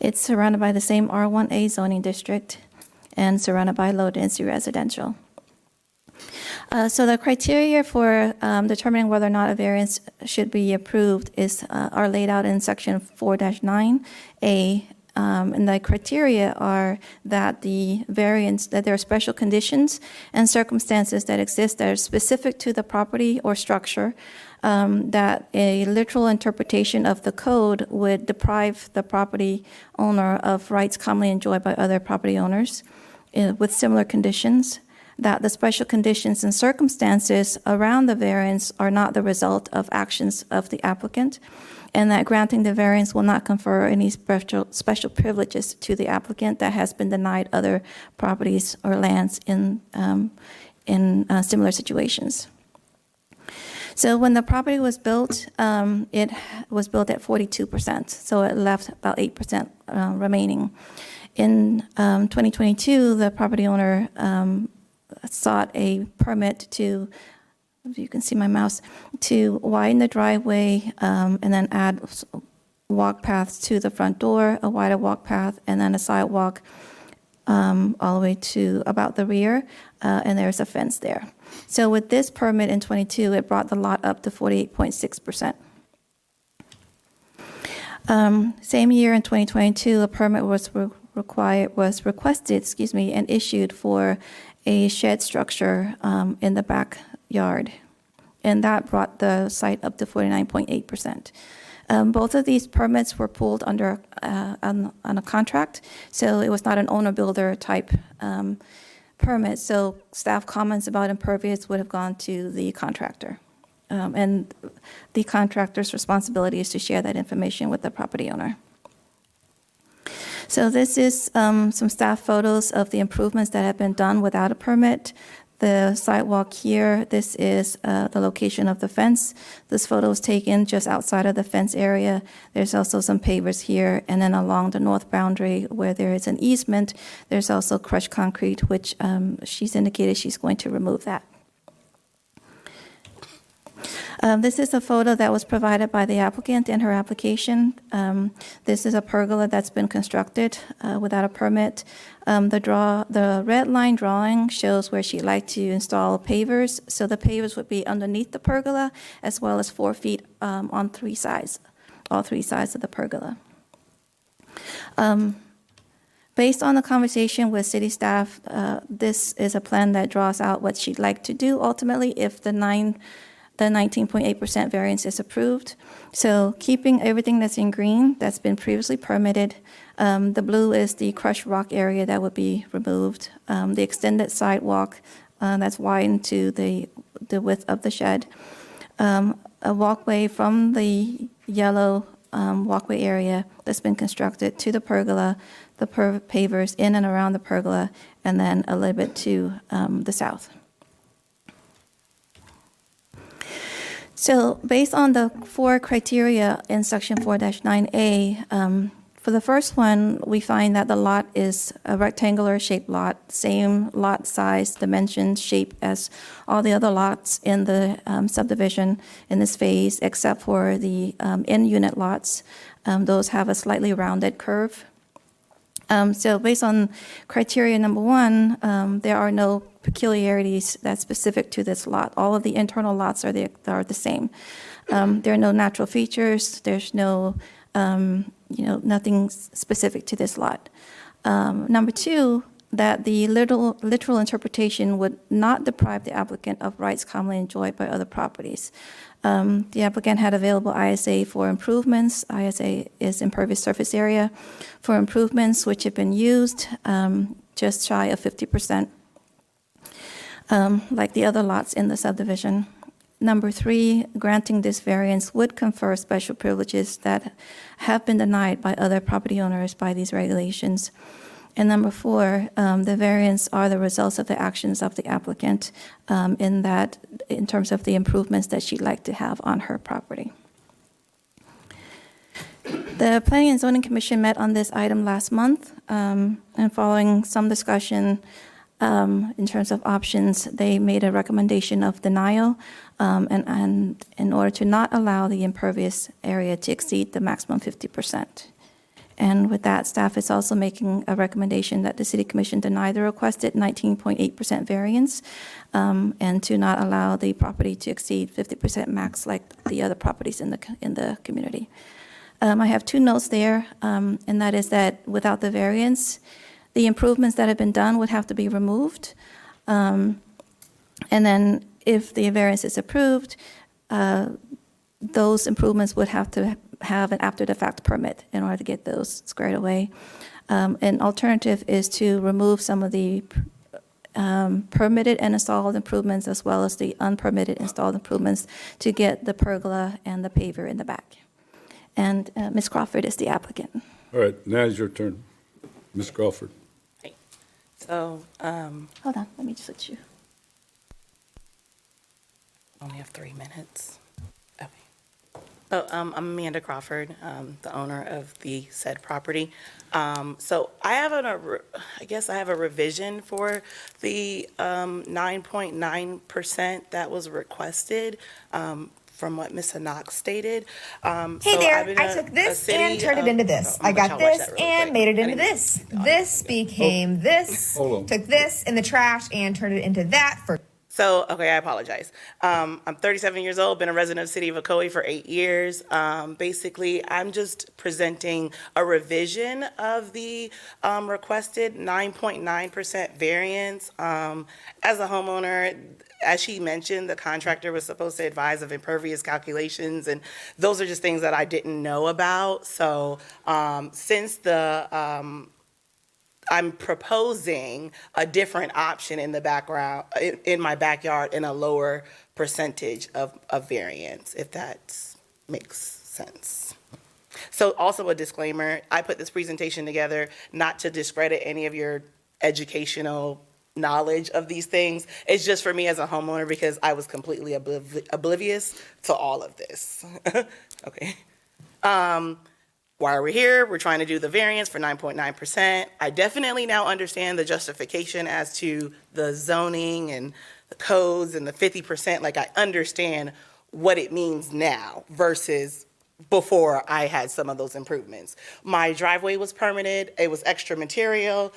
Speaker 14: It's surrounded by the same R1A zoning district and surrounded by low-density residential. So the criteria for determining whether or not a variance should be approved are laid out in Section 4-9A. And the criteria are that that there are special conditions and circumstances that exist that are specific to the property or structure, that a literal interpretation of the code would deprive the property owner of rights commonly enjoyed by other property owners with similar conditions, that the special conditions and circumstances around the variance are not the result of actions of the applicant, and that granting the variance will not confer any special privileges to the applicant that has been denied other properties or lands in similar situations. So when the property was built, it was built at 42%, so it left about 8% remaining. In 2022, the property owner sought a permit to, if you can see my mouse, to widen the driveway and then add walk paths to the front door, a wider walk path, and then a sidewalk all the way to about the rear, and there's a fence there. So with this permit in 22, it brought the lot up to 48.6%. Same year in 2022, a permit was requested, and issued for a shed structure in the backyard, and that brought the site up to 49.8%. Both of these permits were pulled under on a contract, so it was not an owner-builder type permit. So staff comments about impervious would have gone to the contractor, and the contractor's responsibility is to share that information with the property owner. So this is some staff photos of the improvements that have been done without a permit. The sidewalk here, this is the location of the fence. This photo was taken just outside of the fence area. There's also some pavers here, and then along the north boundary where there is an easement, there's also crushed concrete, which she's indicated she's going to remove that. This is a photo that was provided by the applicant in her application. This is a pergola that's been constructed without a permit. The red line drawing shows where she'd like to install pavers. So the pavers would be underneath the pergola, as well as 4 feet on all three sides of the pergola. Based on the conversation with city staff, this is a plan that draws out what she'd like to do ultimately if the 19.8% variance is approved. So keeping everything that's in green that's been previously permitted. The blue is the crushed rock area that would be removed. The extended sidewalk that's widened to the width of the shed. A walkway from the yellow walkway area that's been constructed to the pergola, the pavers in and around the pergola, and then a little bit to the south. So based on the 4 criteria in Section 4-9A, for the first one, we find that the lot is a rectangular shaped lot, same lot size, dimensions, shape as all the other lots in the subdivision in this phase, except for the in-unit lots. Those have a slightly rounded curve. So based on criteria number 1, there are no peculiarities that's specific to this lot. All of the internal lots are the same. There are no natural features. There's no, nothing specific to this lot. Number 2, that the literal interpretation would not deprive the applicant of rights commonly enjoyed by other properties. The applicant had available ISA for improvements. ISA is impervious surface area for improvements, which have been used just shy of 50%, like the other lots in the subdivision. Number 3, granting this variance would confer special privileges that have been denied by other property owners by these regulations. And number 4, the variants are the results of the actions of the applicant in terms of the improvements that she'd like to have on her property. The Planning and Zoning Commission met on this item last month, and following some discussion in terms of options, they made a recommendation of denial and in order to not allow the impervious area to exceed the maximum 50%. And with that, staff is also making a recommendation that the City Commission deny the requested 19.8% variance and to not allow the property to exceed 50% max like the other properties in the community. I have 2 notes there, and that is that without the variance, the improvements that have been done would have to be removed. And then if the variance is approved, those improvements would have to have an after-the-fact permit in order to get those squared away. An alternative is to remove some of the permitted and installed improvements as well as the unpermitted installed improvements to get the pergola and the paver in the back. And Ms. Crawford is the applicant.
Speaker 2: All right, now is your turn. Ms. Crawford.
Speaker 1: So,
Speaker 14: Hold on, let me switch you.
Speaker 1: only have 3 minutes. Okay. So, I'm Amanda Crawford, the owner of the said property. So I have I guess I have a revision for the 9.9% that was requested, from what Ms. Knox stated.
Speaker 15: Hey there, I took this and turned it into this. I got this and made it into this. This became this, took this in the trash and turned it into that for.
Speaker 1: So, okay, I apologize. I'm 37 years old, been a resident of the city of Ocoee for 8 years. Basically, I'm just presenting a revision of the requested 9.9% variance. As a homeowner, as she mentioned, the contractor was supposed to advise of impervious calculations, and those are just things that I didn't know about. So, since I'm proposing a different option in the background, in my backyard, in a lower percentage of variance, if that makes sense. So also a disclaimer, I put this presentation together not to discredit any of your educational knowledge of these things. It's just for me as a homeowner because I was completely oblivious to all of this. Okay. Why are we here? We're trying to do the variance for 9.9%. I definitely now understand the justification as to the zoning and the codes and the 50%. Like, I understand what it means now versus before I had some of those improvements. My driveway was permitted. It was extra material.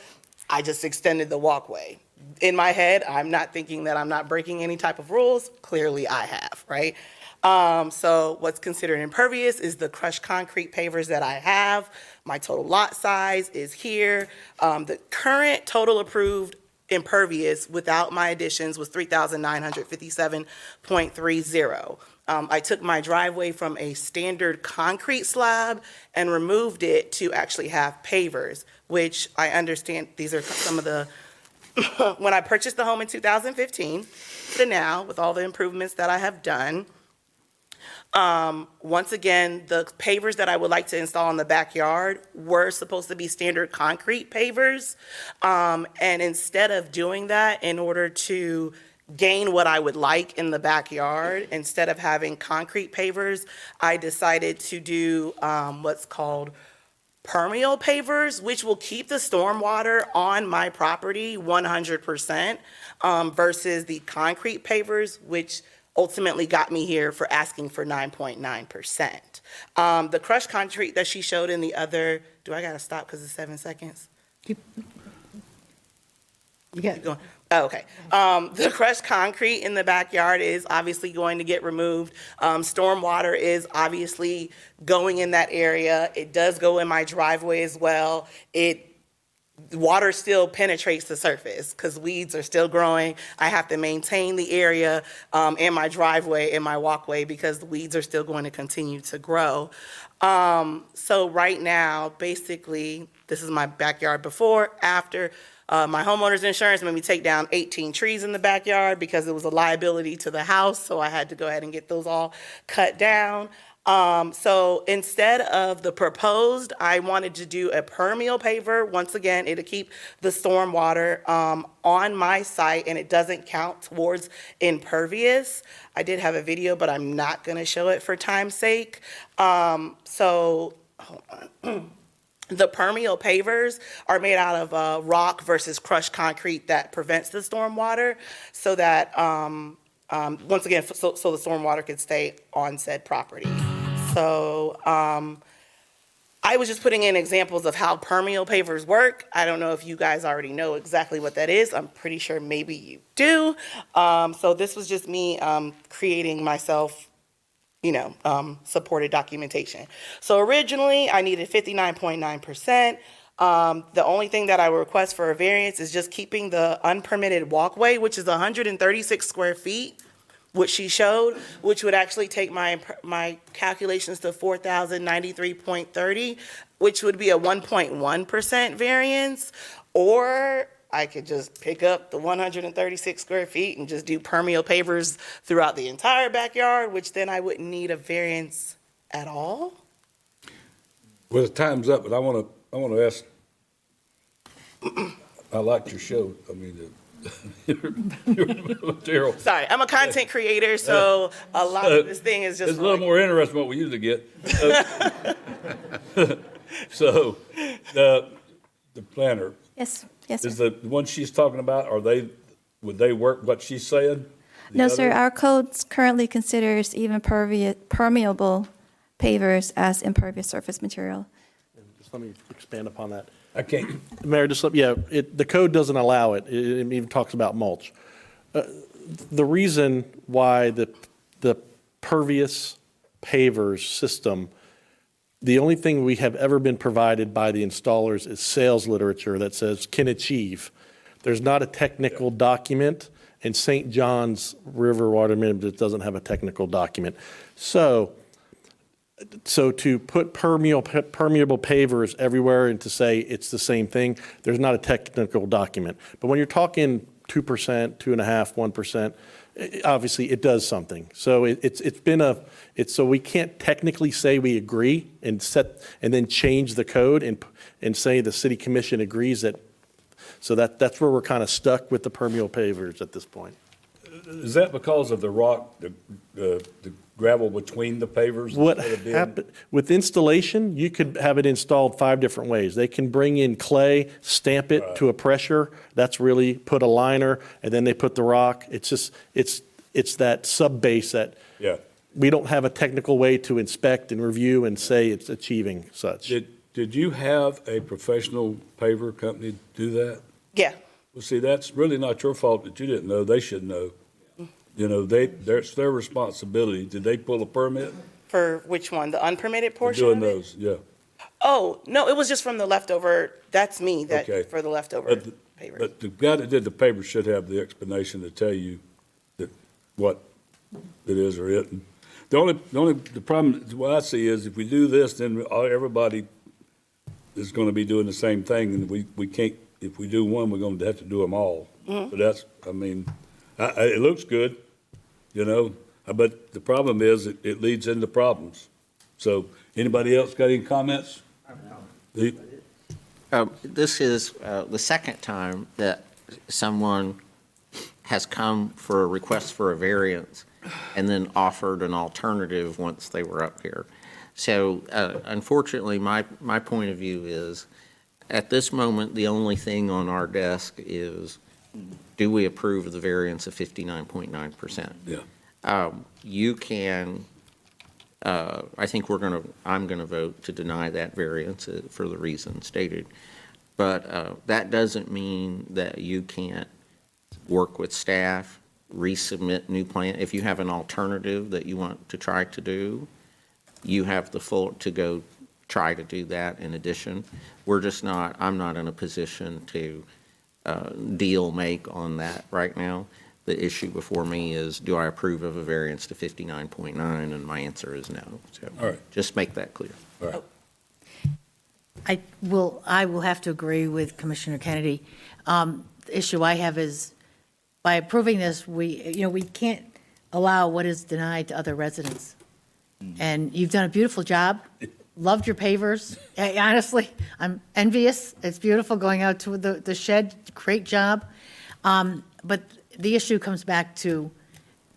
Speaker 1: I just extended the walkway. In my head, I'm not thinking that I'm not breaking any type of rules. Clearly I have, right? So what's considered impervious is the crushed concrete pavers that I have. My total lot size is here. The current total approved impervious without my additions was 3,957.30. I took my driveway from a standard concrete slab and removed it to actually have pavers, which I understand these are some of the, when I purchased the home in 2015 to now, with all the improvements that I have done, Once again, the pavers that I would like to install in the backyard were supposed to be standard concrete pavers. And instead of doing that, in order to gain what I would like in the backyard, instead of having concrete pavers, I decided to do what's called permeable pavers, which will keep the stormwater on my property 100%, versus the concrete pavers, which ultimately got me here for asking for 9.9%. The crushed concrete that she showed in the other, do I gotta stop because it's 7 seconds?
Speaker 9: You got
Speaker 1: Keep going. Oh, okay. The crushed concrete in the backyard is obviously going to get removed. Stormwater is obviously going in that area. It does go in my driveway as well. Water still penetrates the surface because weeds are still growing. I have to maintain the area and my driveway and my walkway because the weeds are still going to continue to grow. So right now, basically, this is my backyard before, after. My homeowner's insurance made me take down 18 trees in the backyard because it was a liability to the house, so I had to go ahead and get those all cut down. So instead of the proposed, I wanted to do a permeable paver. Once again, it'll keep the storm water on my site, and it doesn't count towards impervious. I did have a video, but I'm not going to show it for time's sake. Hold on. The permeable pavers are made out of rock versus crushed concrete that prevents the storm water, so that, once again, so the storm water can stay on said property. So I was just putting in examples of how permeable pavers work. I don't know if you guys already know exactly what that is. I'm pretty sure maybe you do. So this was just me creating myself supported documentation. So originally, I needed 59.9%. The only thing that I would request for a variance is just keeping the unpermitted walkway, which is 136 square feet, which she showed, which would actually take my calculations to 4,093.30, which would be a 1.1% variance, or I could just pick up the 136 square feet and just do permeable pavers throughout the entire backyard, which then I wouldn't need a variance at all.
Speaker 2: Well, the time's up, but I want to ask, I liked your show. I mean, you're Daryl.
Speaker 1: Sorry, I'm a content creator, so a lot of this thing is just
Speaker 2: It's a little more interesting than what we usually get. So, the planner.
Speaker 14: Yes, yes,
Speaker 2: Is
Speaker 14: sir.
Speaker 2: the one she's talking about, would they work what she's saying?
Speaker 14: No, sir, our code currently considers even permeable pavers as impervious surface material.
Speaker 12: Just let me expand upon that.
Speaker 2: I can't.
Speaker 12: Mayor, the code doesn't allow it. It even talks about mulch. The reason why the pervious pavers system, the only thing we have ever been provided by the installers is sales literature that says can achieve. There's not a technical document, and St. John's River Water Management doesn't have a technical document. So to put permeable pavers everywhere and to say it's the same thing, there's not a technical document. But when you're talking 2%, 2.5%, 1%, obviously it does something. So so we can't technically say we agree and then change the code and say the city commission agrees that. So that's where we're kind of stuck with the permeable pavers at this point.
Speaker 2: Is that because of the rock, the gravel between the pavers?
Speaker 12: What happened with installation, you could have it installed 5 different ways. They can bring in clay, stamp it to a pressure. That's really put a liner, and then they put the rock. It's just, it's that sub base that we don't have a technical way to inspect and review and say it's achieving such.
Speaker 2: Did you have a professional paver company do that?
Speaker 1: Yeah.
Speaker 2: Well, see, that's really not your fault that you didn't know. They should know. You know, it's their responsibility. Did they pull a permit?
Speaker 1: For which one? The unpermitted
Speaker 2: For
Speaker 1: portion
Speaker 2: doing
Speaker 1: of it?
Speaker 2: those, yeah.
Speaker 1: Oh, no, it was just from the leftover, that's me,
Speaker 2: Okay.
Speaker 1: for the leftover pavers.
Speaker 2: But the guy that did the paper should have the explanation to tell you that what it is or isn't. The problem, what I see is if we do this, then everybody is going to be doing the same thing, and we can't, if we do one, we're going to have to do them all.
Speaker 1: Mhm.
Speaker 2: But that's, I mean, it looks good, you know. But the problem is, it leads into problems. So, anybody else got any comments?
Speaker 11: This is the second time that someone has come for a request for a variance and then offered an alternative once they were up here. So unfortunately, my point of view is, at this moment, the only thing on our desk is, do we approve of the variance of 59.9%?
Speaker 2: Yeah.
Speaker 11: You can, I think I'm going to vote to deny that variance for the reasons stated. But that doesn't mean that you can't work with staff, resubmit new plan. If you have an alternative that you want to try to do, you have the full to go try to do that in addition. I'm not in a position to make on that right now. The issue before me is, do I approve of a variance to 59.9? And my answer is no. So
Speaker 2: all right.
Speaker 11: Just make that clear.
Speaker 2: All right.
Speaker 9: I will have to agree with Commissioner Kennedy. The issue I have is, by approving this, we can't allow what is denied to other residents. And you've done a beautiful job. Loved your pavers. Honestly, I'm envious. It's beautiful going out to the shed. Great job. But the issue comes back to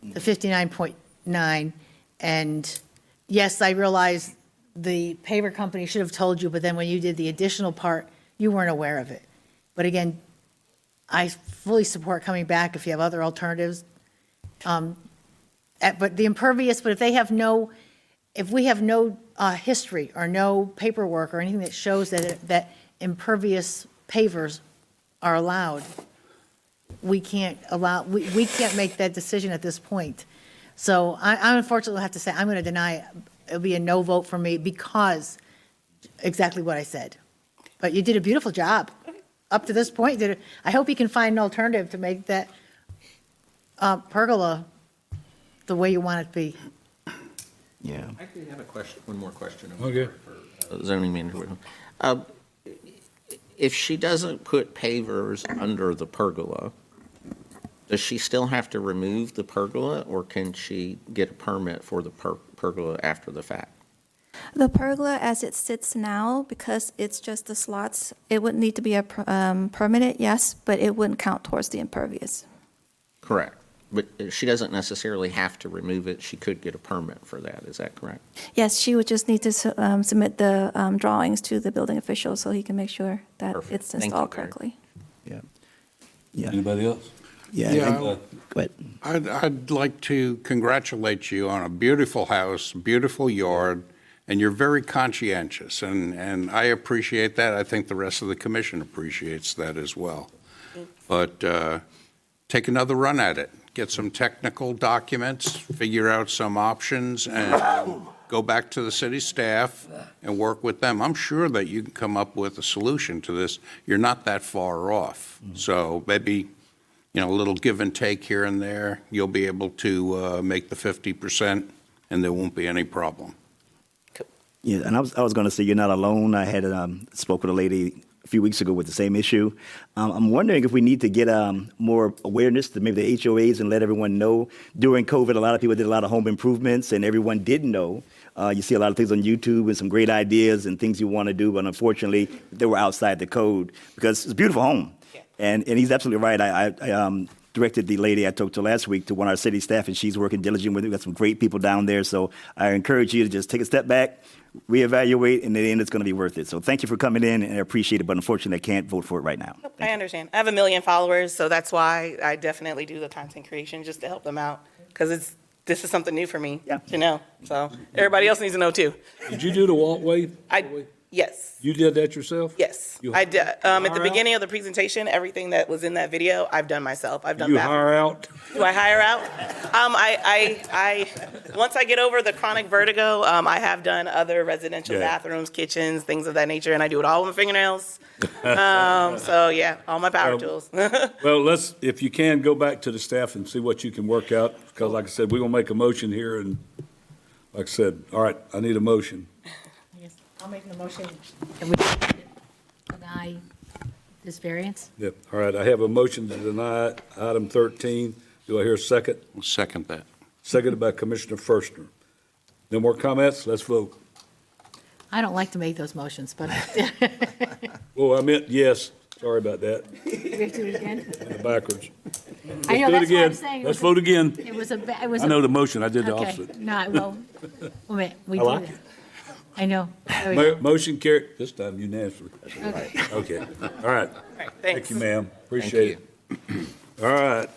Speaker 9: the 59.9. And yes, I realize the paver company should have told you, but then when you did the additional part, you weren't aware of it. But again, I fully support coming back if you have other alternatives. But the impervious, but if we have no history or no paperwork or anything that shows that impervious pavers are allowed, we can't make that decision at this point. So I unfortunately have to say, I'm going to deny it. It'll be a no vote for me because exactly what I said. But you did a beautiful job up to this point. I hope you can find an alternative to make that pergola the way you want it to be.
Speaker 11: Yeah. I actually have one more question.
Speaker 2: Okay.
Speaker 11: For zoning manager. If she doesn't put pavers under the pergola, does she still have to remove the pergola, or can she get a permit for the pergola after the fact?
Speaker 14: The pergola, as it sits now, because it's just the slots, it would need to be permitted, yes, but it wouldn't count towards the impervious.
Speaker 11: Correct. But she doesn't necessarily have to remove it. She could get a permit for that. Is that correct?
Speaker 14: Yes, she would just need to submit the drawings to the building official so he can make sure that
Speaker 11: Perfect.
Speaker 14: it's
Speaker 11: Thank you,
Speaker 14: installed
Speaker 11: Gary.
Speaker 14: correctly.
Speaker 3: Yeah.
Speaker 2: Anybody else?
Speaker 3: Go ahead. I'd like to congratulate you on a beautiful house, beautiful yard, and you're very conscientious, and I appreciate that. I think the rest of the commission appreciates that as well. But take another run at it. Get some technical documents, figure out some options, and go back to the city staff and work with them. I'm sure that you can come up with a solution to this. You're not that far off. So maybe, a little give and take here and there, you'll be able to make the 50%, and there won't be any problem.
Speaker 4: Yeah, and I was going to say, you're not alone. I had spoke with a lady a few weeks ago with the same issue. I'm wondering if we need to get more awareness to maybe the HOAs and let everyone know. During COVID, a lot of people did a lot of home improvements, and everyone didn't know. You see a lot of things on YouTube and some great ideas and things you want to do, but unfortunately, they were outside the code because it's a beautiful home. Yeah. And he's absolutely right. I directed the lady I talked to last week to one of our city staff, and she's working diligently with it. We've got some great people down there. So I encourage you to just take a step back, reevaluate, and in the end, it's going to be worth it. So thank you for coming in, and I appreciate it, but unfortunately, I can't vote for it right now.
Speaker 1: I understand. I have 1 million followers, so that's why I definitely do the content creation, just to help them out, because this is something new for me to know. So everybody else needs to know, too.
Speaker 2: Did you do the walkway?
Speaker 1: Yes.
Speaker 2: You did that yourself?
Speaker 1: Yes. I did. At the beginning of the presentation, everything that was in that video, I've done myself. I've done
Speaker 2: You
Speaker 1: that.
Speaker 2: hire out?
Speaker 1: Do I hire out? I once I get over the chronic vertigo, I have done other residential bathrooms, kitchens, things of that nature, and I do it all with my fingernails. So yeah, all my power tools.
Speaker 2: Well, if you can, go back to the staff and see what you can work out, because like I said, we're going to make a motion here, and like I said, all right, I need a motion.
Speaker 9: I'll make the motion that we deny this variance.
Speaker 2: Yep, all right, I have a motion to deny item 13. Do I hear a second?
Speaker 3: I'll second that.
Speaker 2: seconded by Commissioner Firstner. No more comments? Let's vote.
Speaker 9: I don't like to make those motions, but
Speaker 2: Oh, I meant yes. Sorry about that.
Speaker 9: we have to do it again.
Speaker 2: Backwards.
Speaker 9: I know,
Speaker 2: do it
Speaker 9: that's what I'm
Speaker 2: again.
Speaker 9: saying. It
Speaker 2: Let's
Speaker 9: was a-
Speaker 2: vote again.
Speaker 9: It was a, it was
Speaker 2: I
Speaker 9: a.
Speaker 2: know the motion. I did the
Speaker 9: Okay,
Speaker 2: opposite.
Speaker 9: no, well, wait, we
Speaker 12: I like
Speaker 9: did it. I know. There we go.
Speaker 2: Motion carried, this time unanimously.
Speaker 9: Okay.
Speaker 2: Okay, all right. Thank you, ma'am. Appreciate it. All right.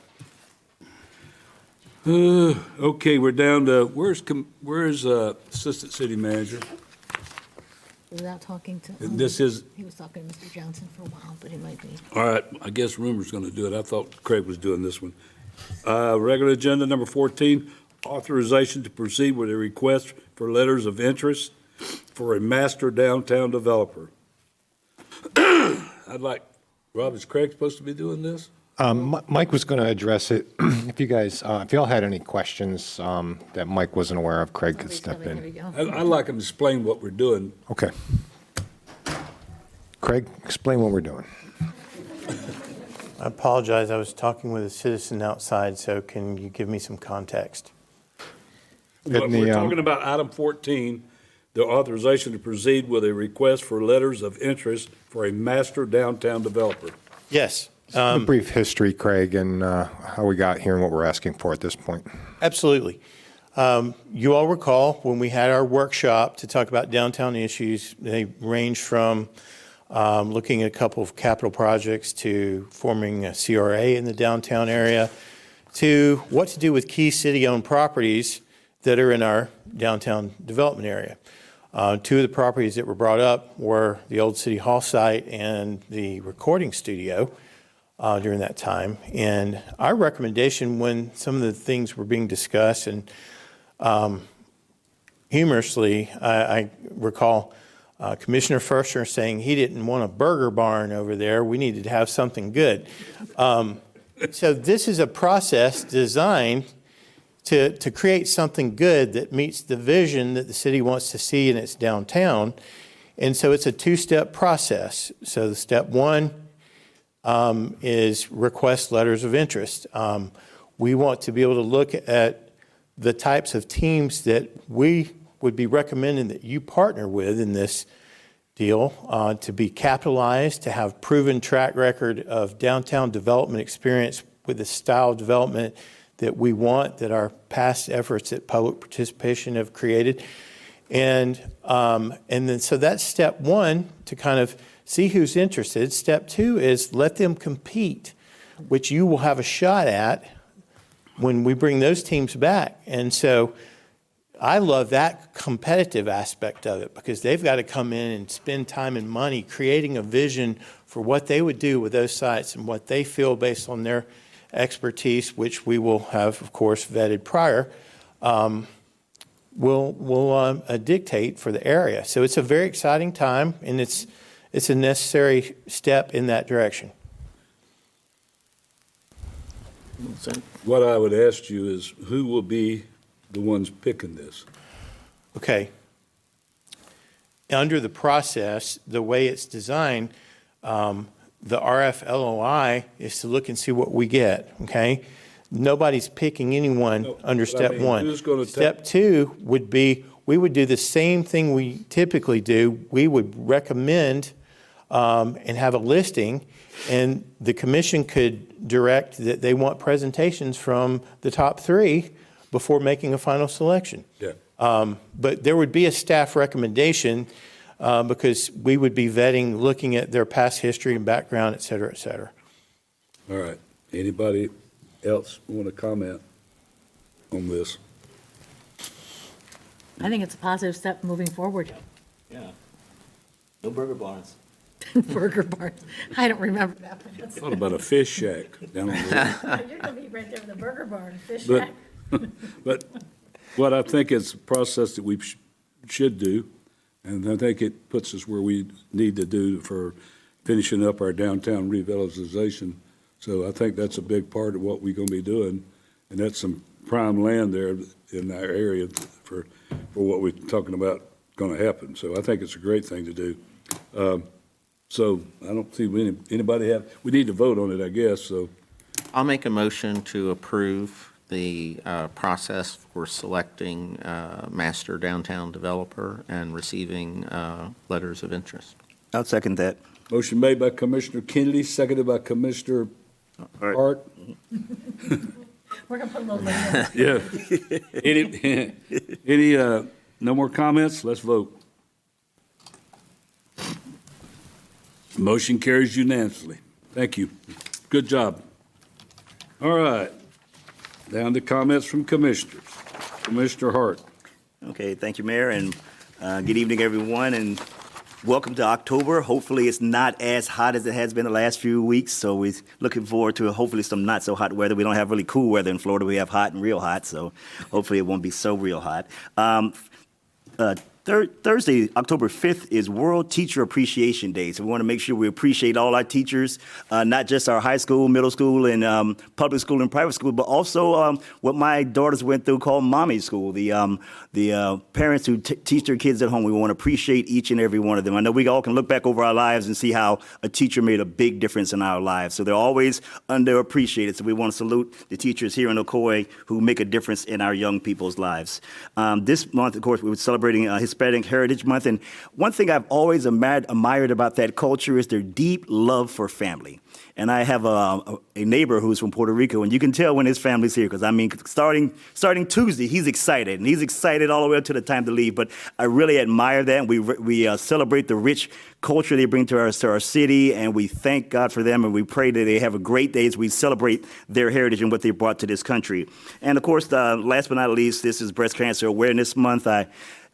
Speaker 2: Okay, we're down to, where's Assistant City Manager?
Speaker 9: Without talking to.
Speaker 2: And this is-
Speaker 9: He was talking to Mr. Johnson for a while, but he might be.
Speaker 2: All right, I guess Rumor's going to do it. I thought Craig was doing this one. Regular agenda number 14, authorization to proceed with a request for letters of interest for a master downtown developer. I'd like, Rob, is Craig supposed to be doing this?
Speaker 6: Mike was going to address it. If you guys, if y'all had any questions that Mike wasn't aware of, Craig could step
Speaker 9: There we
Speaker 6: in.
Speaker 9: go.
Speaker 2: I'd like him to explain what we're doing.
Speaker 6: Okay. Craig, explain what we're doing.
Speaker 16: I apologize, I was talking with a citizen outside, so can you give me some context?
Speaker 2: But we're talking about item 14, the authorization to proceed with a request for letters of interest for a master downtown developer.
Speaker 16: Yes.
Speaker 6: A brief history, Craig, and how we got here and what we're asking for at this point.
Speaker 16: Absolutely. You all recall when we had our workshop to talk about downtown issues, they range from looking at a couple of capital projects to forming a CRA in the downtown area to what to do with key city-owned properties that are in our downtown development area. Two of the properties that were brought up were the old City Hall site and the recording studio during that time. And our recommendation when some of the things were being discussed, and humorously, I recall Commissioner Firstner saying he didn't want a burger barn over there. We needed to have something good. So this is a process designed to create something good that meets the vision that the city wants to see in its downtown. And so it's a two-step process. So the step one is request letters of interest. We want to be able to look at the types of teams that we would be recommending that you partner with in this deal to be capitalized, to have proven track record of downtown development experience with the style of development that we want, that our past efforts at public participation have created. And then so that's step one, to kind of see who's interested. Step two is let them compete, which you will have a shot at when we bring those teams back. And so I love that competitive aspect of it because they've got to come in and spend time and money creating a vision for what they would do with those sites and what they feel based on their expertise, which we will have, of course, vetted prior, will dictate for the area. So it's a very exciting time, and it's a necessary step in that direction.
Speaker 2: What I would ask you is, who will be the ones picking this?
Speaker 16: Okay. Under the process, the way it's designed, the RF LOI is to look and see what we get, okay? Nobody's picking anyone under
Speaker 2: but I
Speaker 16: step
Speaker 2: mean,
Speaker 16: one.
Speaker 2: who's gonna
Speaker 16: Step two would be, we would do the same thing we typically do. We would recommend and have a listing, and the commission could direct that they want presentations from the top three before making a final selection.
Speaker 2: Yeah.
Speaker 16: But there would be a staff recommendation because we would be vetting, looking at their past history and background, et cetera, et cetera.
Speaker 2: All right. Anybody else want to comment on this?
Speaker 9: I think it's a positive step moving forward.
Speaker 17: Yeah. No burger barns.
Speaker 9: Burger barns. I don't remember that.
Speaker 2: Thought about a fish shack down on the
Speaker 9: You're going to be right there with a burger barn, fish
Speaker 2: But,
Speaker 9: shack.
Speaker 2: but what I think is a process that we should do, and I think it puts us where we need to do for finishing up our downtown revitalization. So I think that's a big part of what we're going to be doing, and that's some prime land there in our area for what we're talking about going to happen. So I think it's a great thing to do. So I don't see anybody have, we need to vote on it, I guess, so.
Speaker 11: I'll make a motion to approve the process for selecting master downtown developer and receiving letters of interest.
Speaker 4: I'll second that.
Speaker 2: Motion made by Commissioner Kennedy, seconded by Commissioner Hart.
Speaker 9: We're going to put a little later.
Speaker 2: Yeah. Any, no more comments? Let's vote. Motion carries unanimously. Thank you. Good job. All right. Down to comments from commissioners. Commissioner Hart.
Speaker 4: Okay, thank you, Mayor, and good evening, everyone, and welcome to October. Hopefully, it's not as hot as it has been the last few weeks, so we're looking forward to hopefully some not so hot weather. We don't have really cool weather in Florida. We have hot and real hot, so hopefully it won't be so real hot. Thursday, October 5th, is World Teacher Appreciation Day. So we want to make sure we appreciate all our teachers, not just our high school, middle school, and public school and private school, but also what my daughters went through called Mommy School, the parents who teach their kids at home. We want to appreciate each and every one of them. I know we all can look back over our lives and see how a teacher made a big difference in our lives. So they're always underappreciated. So we want to salute the teachers here in Ocoee who make a difference in our young people's lives. This month, of course, we're celebrating Hispanic Heritage Month, and one thing I've always admired about that culture is their deep love for family. And I have a neighbor who's from Puerto Rico, and you can tell when his family's here, because I mean, starting Tuesday, he's excited, and he's excited all the way up to the time to leave. But I really admire that. And we celebrate the rich culture they bring to our city, and we thank God for them, and we pray that they have a great day as we celebrate their heritage and what they brought to this country. And of course, last but not least, this is Breast Cancer Awareness Month. I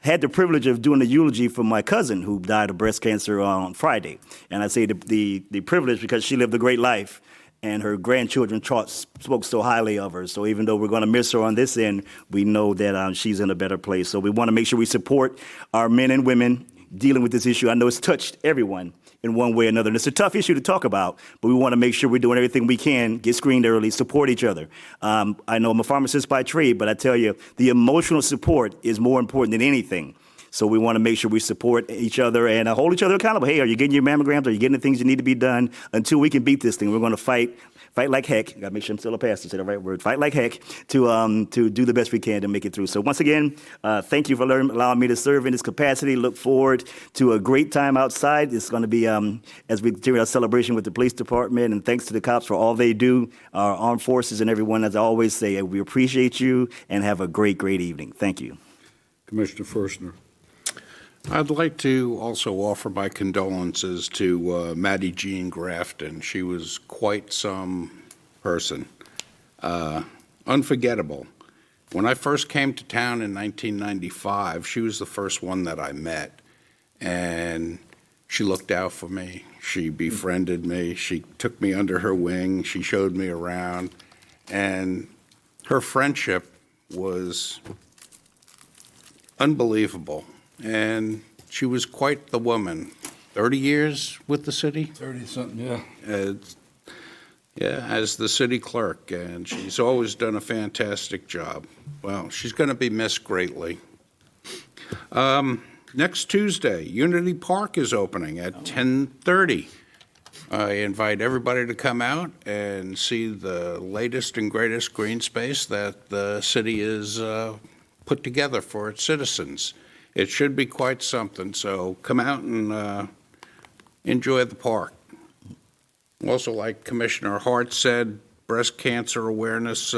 Speaker 4: had the privilege of doing a eulogy for my cousin who died of breast cancer on Friday. And I say the privilege because she lived a great life, and her grandchildren spoke so highly of her. So even though we're going to miss her on this end, we know that she's in a better place. So we want to make sure we support our men and women dealing with this issue. I know it's touched everyone in one way or another. And it's a tough issue to talk about, but we want to make sure we're doing everything we can, get screened early, support each other. I know I'm a pharmacist by trade, but I tell you, the emotional support is more important than anything. So we want to make sure we support each other and hold each other accountable. Hey, are you getting your mammograms? Are you getting the things you need to be done? Until we can beat this thing, we're going to fight like heck. Got to make sure I'm still a pastor, say the right word. Fight like heck to do the best we can to make it through. So once again, thank you for allowing me to serve in this capacity. Look forward to a great time outside. It's going to be, as we continue our celebration with the police department, and thanks to the cops for all they do, our armed forces and everyone, as I always say, we appreciate you and have a great, great evening. Thank you.
Speaker 2: Commissioner Ferstner.
Speaker 3: I'd like to also offer my condolences to Maddie Jean Grafton. She was quite some person. Unforgettable. When I first came to town in 1995, she was the first one that I met, and she looked out for me. She befriended me. She took me under her wing. She showed me around, and her friendship was unbelievable. And she was quite the woman. 30 years with the city?
Speaker 2: 30-something, yeah.
Speaker 3: As the city clerk, and she's always done a fantastic job. Well, she's going to be missed greatly. Next Tuesday, Unity Park is opening at 10:30. I invite everybody to come out and see the latest and greatest green space that the city is put together for its citizens. It should be quite something, so come out and enjoy the park. Also, like Commissioner Hart said, Breast Cancer Awareness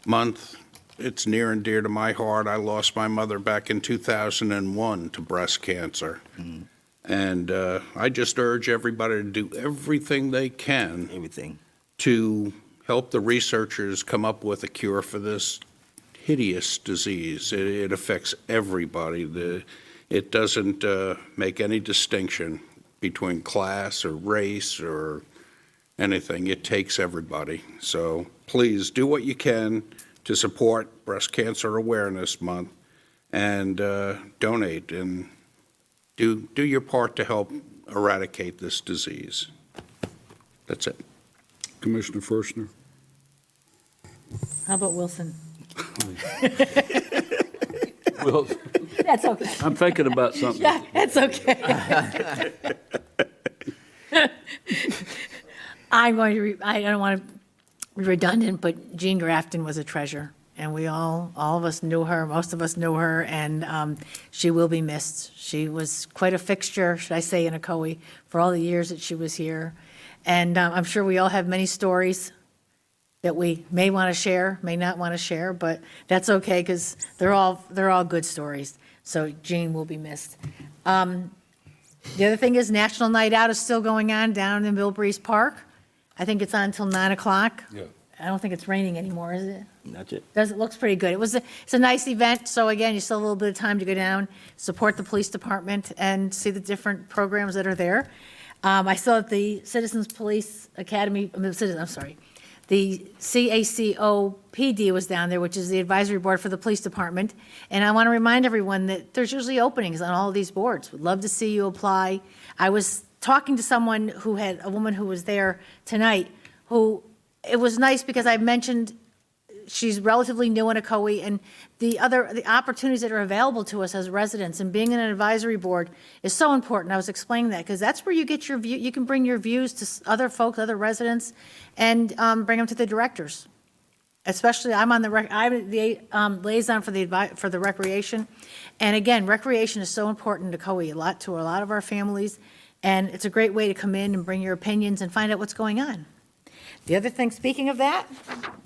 Speaker 3: Month, it's near and dear to my heart. I lost my mother back in 2001 to breast cancer. And I just urge everybody to do everything they can to help the researchers come up with a cure for this hideous disease. It affects everybody. It doesn't make any distinction between class or race or anything. It takes everybody. So please do what you can to support Breast Cancer Awareness Month and donate and do your part to help eradicate this disease. That's it.
Speaker 2: Commissioner Ferstner.
Speaker 9: How about Wilson?
Speaker 2: Well,
Speaker 9: That's okay.
Speaker 2: I'm thinking about something.
Speaker 9: Yeah, that's okay. I'm going to, I don't want to redundant, but Jean Grafton was a treasure. And we all of us knew her, most of us knew her, and she will be missed. She was quite a fixture, should I say, in Ocoee for all the years that she was here. And I'm sure we all have many stories that we may want to share, may not want to share, but that's okay because they're all good stories. So Jean will be missed. The other thing is National Night Out is still going on down in Millbreeze Park. I think it's on until 9 o'clock.
Speaker 2: Yeah.
Speaker 9: I don't think it's raining anymore, is it?
Speaker 17: Not yet.
Speaker 9: It looks pretty good. It's a nice event, so again, you still have a little bit of time to go down, support the police department, and see the different programs that are there. I saw that the Citizens Police Academy, the CACOPD was down there, which is the advisory board for the police department. And I want to remind everyone that there's usually openings on all of these boards. Would love to see you apply. I was talking to someone a woman who was there tonight, it was nice because I mentioned she's relatively new in Ocoee, and the opportunities that are available to us as residents, and being in an advisory board is so important. I was explaining that because that's where you get your view. You can bring your views to other folks, other residents, and bring them to the directors. Especially, I'm the liaison for the recreation, and again, recreation is so important to Ocoee, to a lot of our families, and it's a great way to come in and bring your opinions and find out what's going on. The other thing, speaking of that,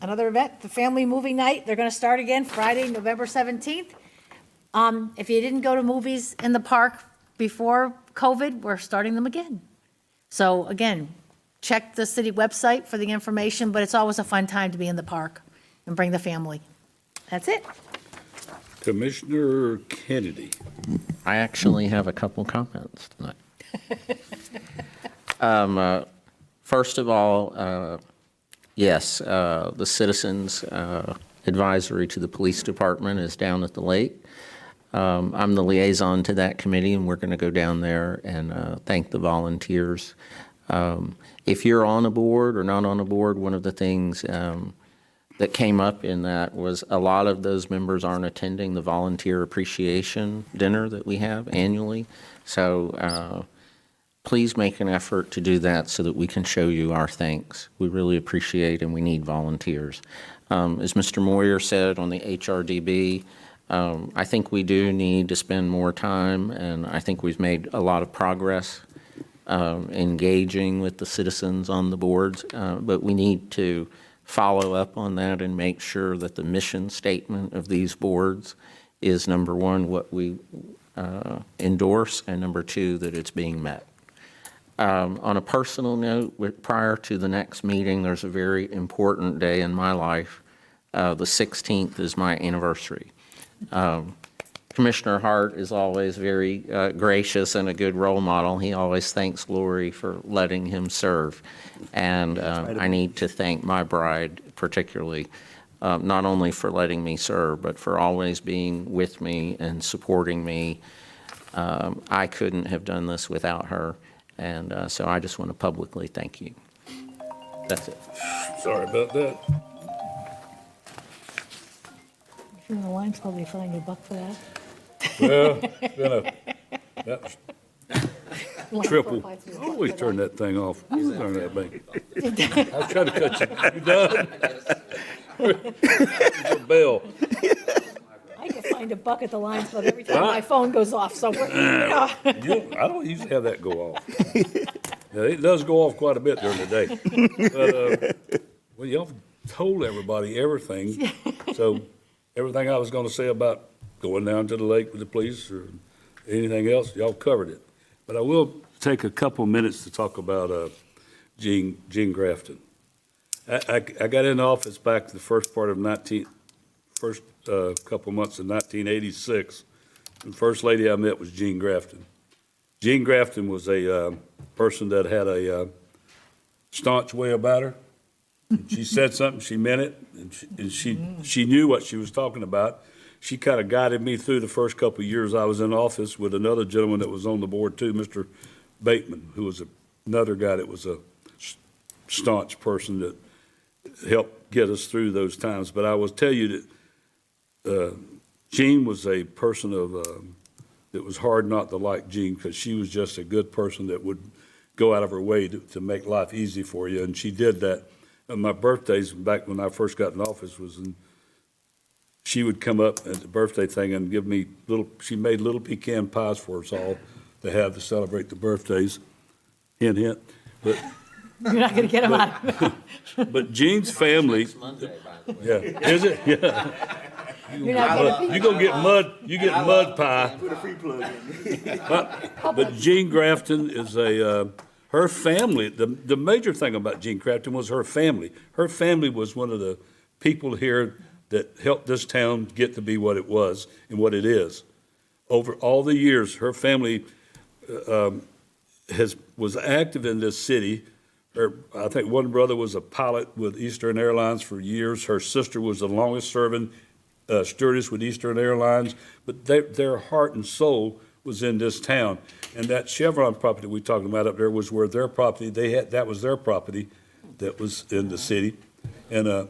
Speaker 9: another event, the family movie night, they're going to start again Friday, November 17th. If you didn't go to movies in the park before COVID, we're starting them again. So again, check the city website for the information, but it's always a fun time to be in the park and bring the family. That's it.
Speaker 2: Commissioner Kennedy.
Speaker 11: I actually have a couple comments tonight. First of all, yes, the Citizens Advisory to the Police Department is down at the lake. I'm the liaison to that committee, and we're going to go down there and thank the volunteers. If you're on a board or not on a board, one of the things that came up in that was a lot of those members aren't attending the volunteer appreciation dinner that we have annually. So please make an effort to do that so that we can show you our thanks. We really appreciate and we need volunteers. As Mr. Moyer said on the HRDB, I think we do need to spend more time, and I think we've made a lot of progress engaging with the citizens on the boards, but we need to follow up on that and make sure that the mission statement of these boards is, number one, what we endorse, and number two, that it's being met. On a personal note, prior to the next meeting, there's a very important day in my life. The 16th is my anniversary. Commissioner Hart is always very gracious and a good role model. He always thanks Lori for letting him serve. And I need to thank my bride particularly, not only for letting me serve, but for always being with me and supporting me. I couldn't have done this without her. And so I just want to publicly thank you. That's it.
Speaker 2: Sorry about that.
Speaker 9: The line's probably finding a buck for that.
Speaker 2: Well, it's been that was triple. I always turn that thing off. Turn that thing. I was trying to cut you. You done? Your bell.
Speaker 9: I can find a buck at the Lions Club every time my phone goes off, so
Speaker 2: I don't usually have that go off. Yeah, it does go off quite a bit during the day. But, well, y'all told everybody everything. So everything I was going to say about going down to the lake with the police or anything else, y'all covered it. But I will take a couple minutes to talk about Jean Grafton. I got in office back the first part of first couple months of 1986. The first lady I met was Jean Grafton. Jean Grafton was a person that had a staunch way about her. She said something, she meant it, and she knew what she was talking about. She kind of guided me through the first couple of years I was in office with another gentleman that was on the board too, Mr. Bateman, who was another guy that was a staunch person that helped get us through those times. But I will tell you that Jean was a person that was hard not to like Jean, because she was just a good person that would go out of her way to make life easy for you, and she did that. my birthdays back when I first got in office was she would come up at the birthday thing and give me she made little pecan pies for us all to have to celebrate the birthdays. Hint, hint. But
Speaker 9: You're not going to get them out of it.
Speaker 2: But Gene's family, yeah, is it? Yeah.
Speaker 9: You're not gonna-
Speaker 2: You go get mud pie.
Speaker 17: Put a free plug in.
Speaker 2: But Gene Grafton is her family, the major thing about Gene Grafton was her family. Her family was one of the people here that helped this town get to be what it was and what it is. Over all the years, her family was active in this city. I think one brother was a pilot with Eastern Airlines for years. Her sister was the longest serving stewardess with Eastern Airlines. But their heart and soul was in this town. And that Chevron property we talking about up there was where their property, that was their property that was in the city. And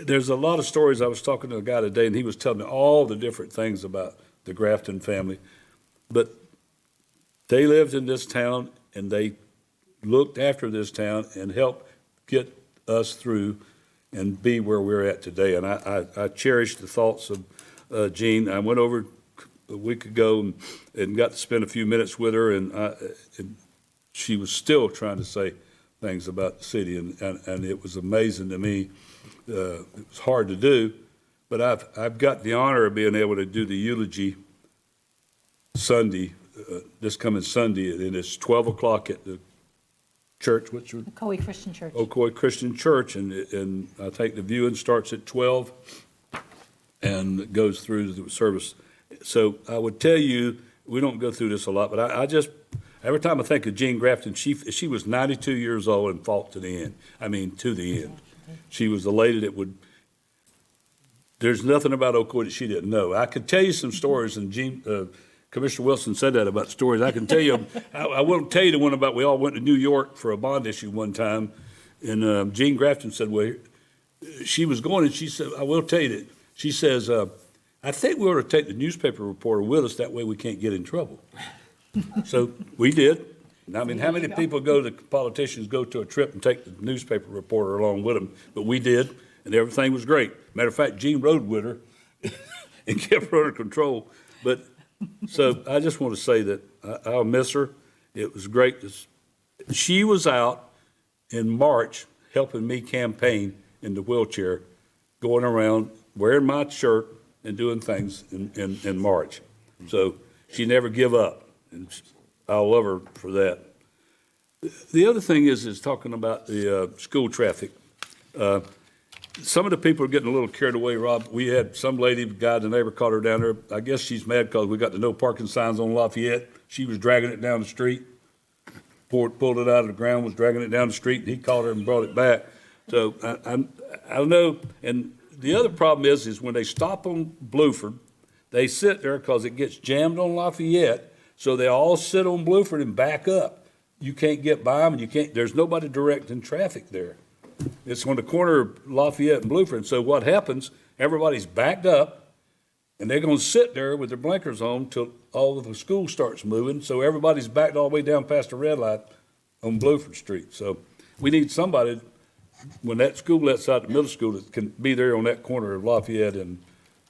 Speaker 2: there's a lot of stories. I was talking to a guy today, and he was telling me all the different things about the Grafton family. But they lived in this town, and they looked after this town and helped get us through and be where we're at today. And I cherish the thoughts of Jean. I went over a week ago and got to spend a few minutes with her, and she was still trying to say things about the city, and it was amazing to me. It was hard to do, but I've got the honor of being able to do the eulogy Sunday, this coming Sunday, and it's 12 o'clock at the church. What's your?
Speaker 9: Ocoee Christian Church.
Speaker 2: Ocoee Christian Church, and I think the viewing starts at 12 and goes through the service. So I would tell you, we don't go through this a lot, but I just, every time I think of Jean Grafton, she was 92 years old and fought to the end. I mean, to the end. She was the lady that would, there's nothing about Ocoee that she didn't know. I could tell you some stories, and Commissioner Wilson said that about stories. I can tell you, I won't tell you the one about we all went to New York for a bond issue one time, and Jean Grafton said, well, she was going, and she said, I will tell you that, she says, I think we ought to take the newspaper reporter with us, that way we can't get in trouble. So we did. I mean, how many people politicians go to a trip and take the newspaper reporter along with them? But we did, and everything was great. Matter of fact, Jean rode with her and kept her under control. But so I just want to say that I'll miss her. It was great. She was out in March helping me campaign in the wheelchair, going around wearing my shirt and doing things in March. So she never give up, and I'll love her for that. The other thing is talking about the school traffic. Some of the people are getting a little carried away, Rob. We had some lady, guy, the neighbor caught her down there. I guess she's mad because we got the no parking signs on Lafayette. She was dragging it down the street, pulled it out of the ground, was dragging it down the street, and he caught her and brought it back. So I don't know. And the other problem is when they stop on Bluford, they sit there because it gets jammed on Lafayette. So they all sit on Bluford and back up. You can't get by them, and there's nobody directing traffic there. It's on the corner of Lafayette and Bluford. So what happens, everybody's backed up, and they're going to sit there with their blinkers on till all of the school starts moving. So everybody's backed all the way down past the red light on Bluford Street. So we need somebody, when that school lets out the middle school, that can be there on that corner of Lafayette and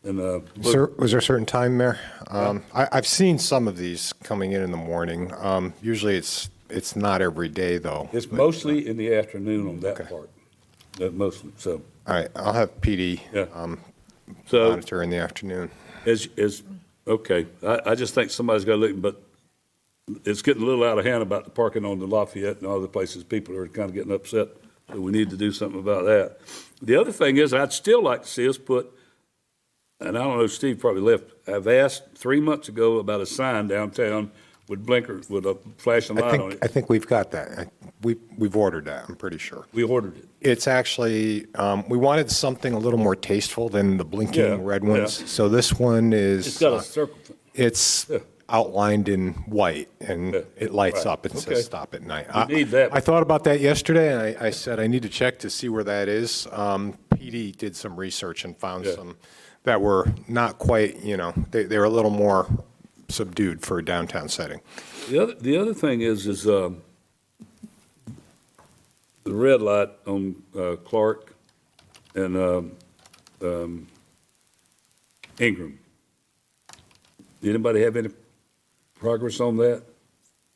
Speaker 6: Was there a certain time, Mayor? I've seen some of these coming in the morning. Usually it's not every day, though.
Speaker 2: It's mostly in the afternoon on that part. Mostly, so.
Speaker 6: All right, I'll have PD monitor in the afternoon.
Speaker 2: Okay, I just think somebody's got to look, but it's getting a little out of hand about the parking on the Lafayette and other places. People are kind of getting upset, so we need to do something about that. The other thing is, I'd still like to see us put, and I don't know, Steve probably left, I've asked 3 months ago about a sign downtown with blinkers, with a flashing light on it.
Speaker 6: I think we've got that. We've ordered that, I'm pretty sure.
Speaker 2: We ordered it.
Speaker 6: It's actually, we wanted something a little more tasteful than the blinking red ones.
Speaker 2: Yeah.
Speaker 6: So this one is.
Speaker 2: It's got a circle.
Speaker 6: It's outlined in white, and it lights up and says stop at night.
Speaker 2: We need that.
Speaker 6: I thought about that yesterday, and I said I need to check to see where that is. PD did some research and found some that were not quite, they were a little more subdued for a downtown setting.
Speaker 2: The other thing is the red light on Clark and Ingram. Anybody have any progress on that?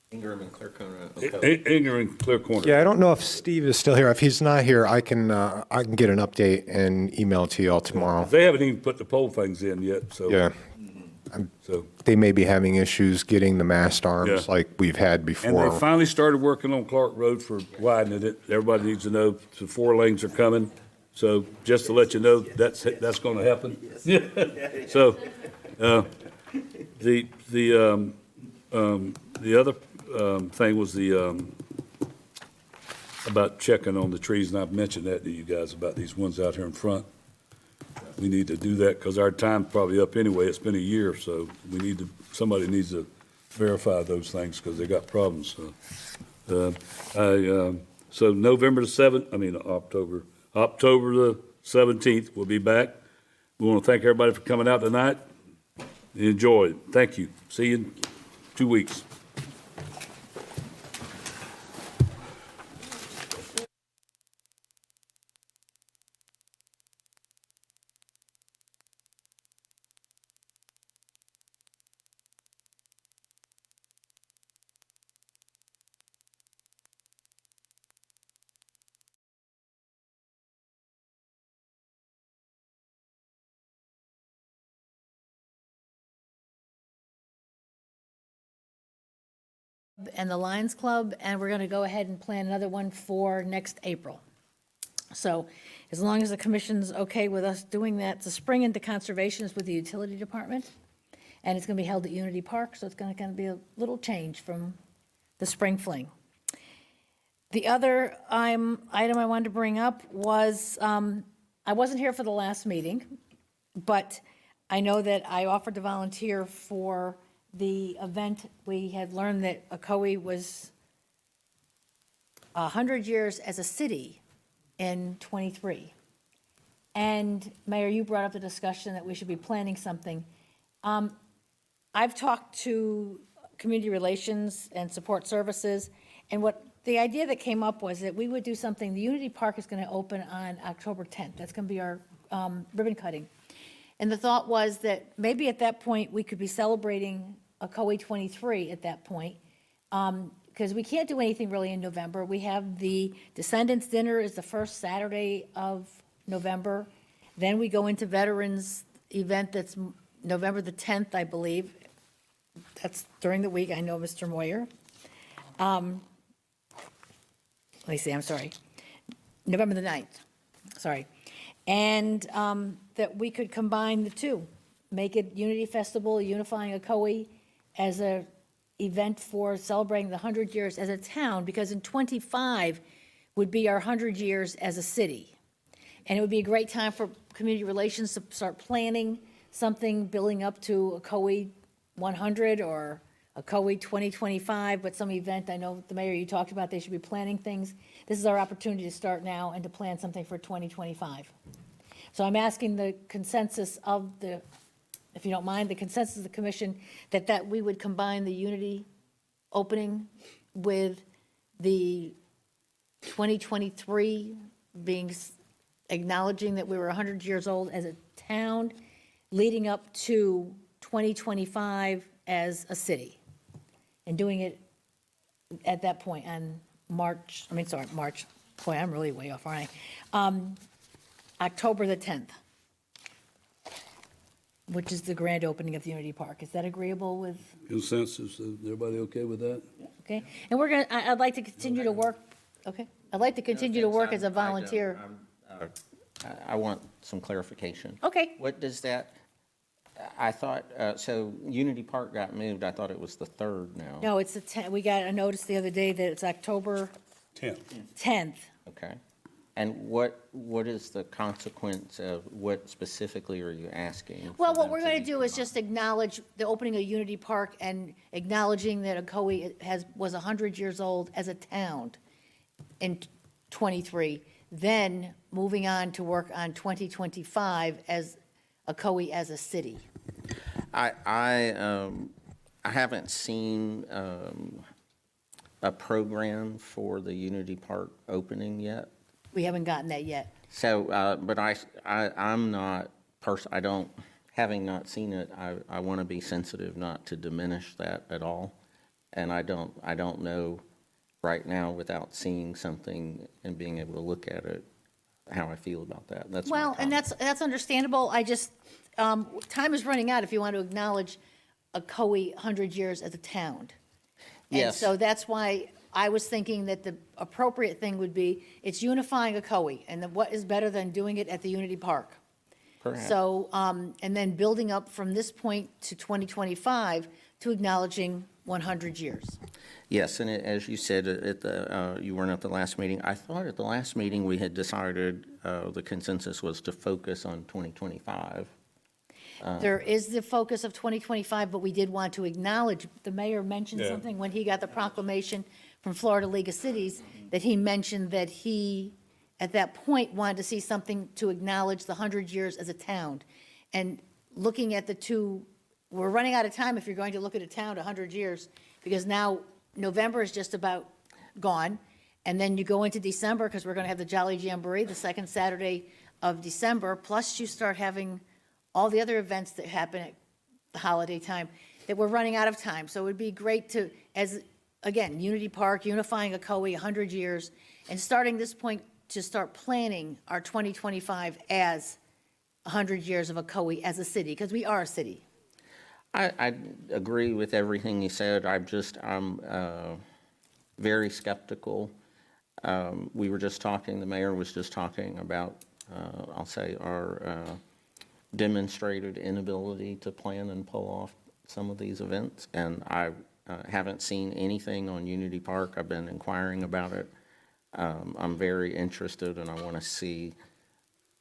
Speaker 11: Ingram and Clear Corner.
Speaker 2: Ingram and Clear Corner.
Speaker 6: Yeah, I don't know if Steve is still here. If he's not here, I can get an update and email it to you all tomorrow.
Speaker 2: They haven't even put the pole things in yet, so.
Speaker 6: Yeah.
Speaker 2: So,
Speaker 6: They may be having issues getting the mast arms
Speaker 2: Yeah.
Speaker 6: like we've had
Speaker 2: and
Speaker 6: before.
Speaker 2: they finally started working on Clark Road for widening it. Everybody needs to know the 4 lanes are coming. So just to let you know, that's going to happen. So, the other thing was about checking on the trees, and I've mentioned that to you guys about these ones out here in front. We need to do that because our time's probably up anyway. It's been a year, so somebody needs to verify those things because they got problems. So November the 7th, October the 17th, we'll be back. We want to thank everybody for coming out tonight. Enjoy. Thank you. See you in 2 weeks.
Speaker 9: And the Lions Club, and we're going to go ahead and plan another one for next April. So as long as the commission's okay with us doing that, the spring into conservation is with the utility department, and it's going to be held at Unity Park, so it's going to be a little change from the spring fling. The other item I wanted to bring up was, I wasn't here for the last meeting, but I know that I offered to volunteer for the event. We had learned that Ocoee was 100 years as a city in '23. And Mayor, you brought up the discussion that we should be planning something. I've talked to community relations and support services, and what the idea that came up was that we would do something. The Unity Park is going to open on October 10th. That's going to be our ribbon cutting. And the thought was that maybe at that point, we could be celebrating Ocoee 23 at that point, because we can't do anything really in November. We have the Descendants Dinner is the first Saturday of November. Then we go into Veterans event that's November the 10th, I believe. That's during the week, I know, Mr. Moyer. Let me see, I'm sorry. November the 9th, sorry. And that we could combine the two, make it Unity Festival, unifying Ocoee as a event for celebrating the 100 years as a town, because in '25 would be our 100 years as a city. And it would be a great time for community relations to start planning something building up to Ocoee 100 or Ocoee 2025, but some event, I know the mayor, you talked about they should be planning things. This is our opportunity to start now and to plan something for 2025. So I'm asking the consensus of the, if you don't mind, the consensus of the commission that we would combine the Unity opening with the 2023 being, acknowledging that we were 100 years old as a town, leading up to 2025 as a city, and doing it at that point on March, boy, I'm really way off, aren't I? October the 10th, which is the grand opening of the Unity Park. Is that agreeable with,
Speaker 2: Consensus, everybody okay with that?
Speaker 9: okay? And we're gonna, I'd like to continue to work, okay? I'd like to continue to work as a volunteer.
Speaker 11: I want some clarification.
Speaker 9: Okay.
Speaker 11: What does that, I thought, so Unity Park got moved, I thought it was the 3rd now.
Speaker 9: No, it's the 10th. We got a notice the other day that it's October 10th.
Speaker 11: Okay. And what is the consequence of, what specifically are you asking?
Speaker 9: Well, what we're going to do is just acknowledge the opening of Unity Park and acknowledging that Ocoee was 100 years old as a town in '23, then moving on to work on 2025 as Ocoee as a city.
Speaker 11: I haven't seen a program for the Unity Park opening yet.
Speaker 9: We haven't gotten that yet.
Speaker 11: So, but I'm not, I don't, having not seen it, I want to be sensitive not to diminish that at all. And I don't know right now without seeing something and being able to look at it, how I feel about that. That's my
Speaker 9: Well, and
Speaker 11: comment.
Speaker 9: that's understandable. I just, time is running out if you want to acknowledge Ocoee 100 years as a town. And
Speaker 11: Yes.
Speaker 9: so that's why I was thinking that the appropriate thing would be, it's unifying Ocoee, and then what is better than doing it at the Unity Park?
Speaker 11: Perhaps.
Speaker 9: So, and then building up from this point to 2025 to acknowledging 100 years.
Speaker 11: Yes, and as you said, you weren't at the last meeting. I thought at the last meeting we had decided the consensus was to focus on 2025.
Speaker 9: There is the focus of 2025, but we did want to acknowledge, the mayor mentioned
Speaker 2: Yeah.
Speaker 9: something when he got the proclamation from Florida League of Cities, that he mentioned that he, at that point, wanted to see something to acknowledge the 100 years as a town. And looking at the two, we're running out of time if you're going to look at a town 100 years, because now November is just about gone. And then you go into December, because we're going to have the Jolly Jamboree, the second Saturday of December, plus you start having all the other events that happen at the holiday time, that we're running out of time. So it would be great to, as, again, Unity Park, unifying Ocoee 100 years, and starting this point to start planning our 2025 as 100 years of Ocoee as a city, because we are a city.
Speaker 11: I agree with everything you said. I'm very skeptical. We were just talking, the mayor was just talking about, I'll say, our demonstrated inability to plan and pull off some of these events. And I haven't seen anything on Unity Park. I've been inquiring about it. I'm very interested, and I want to see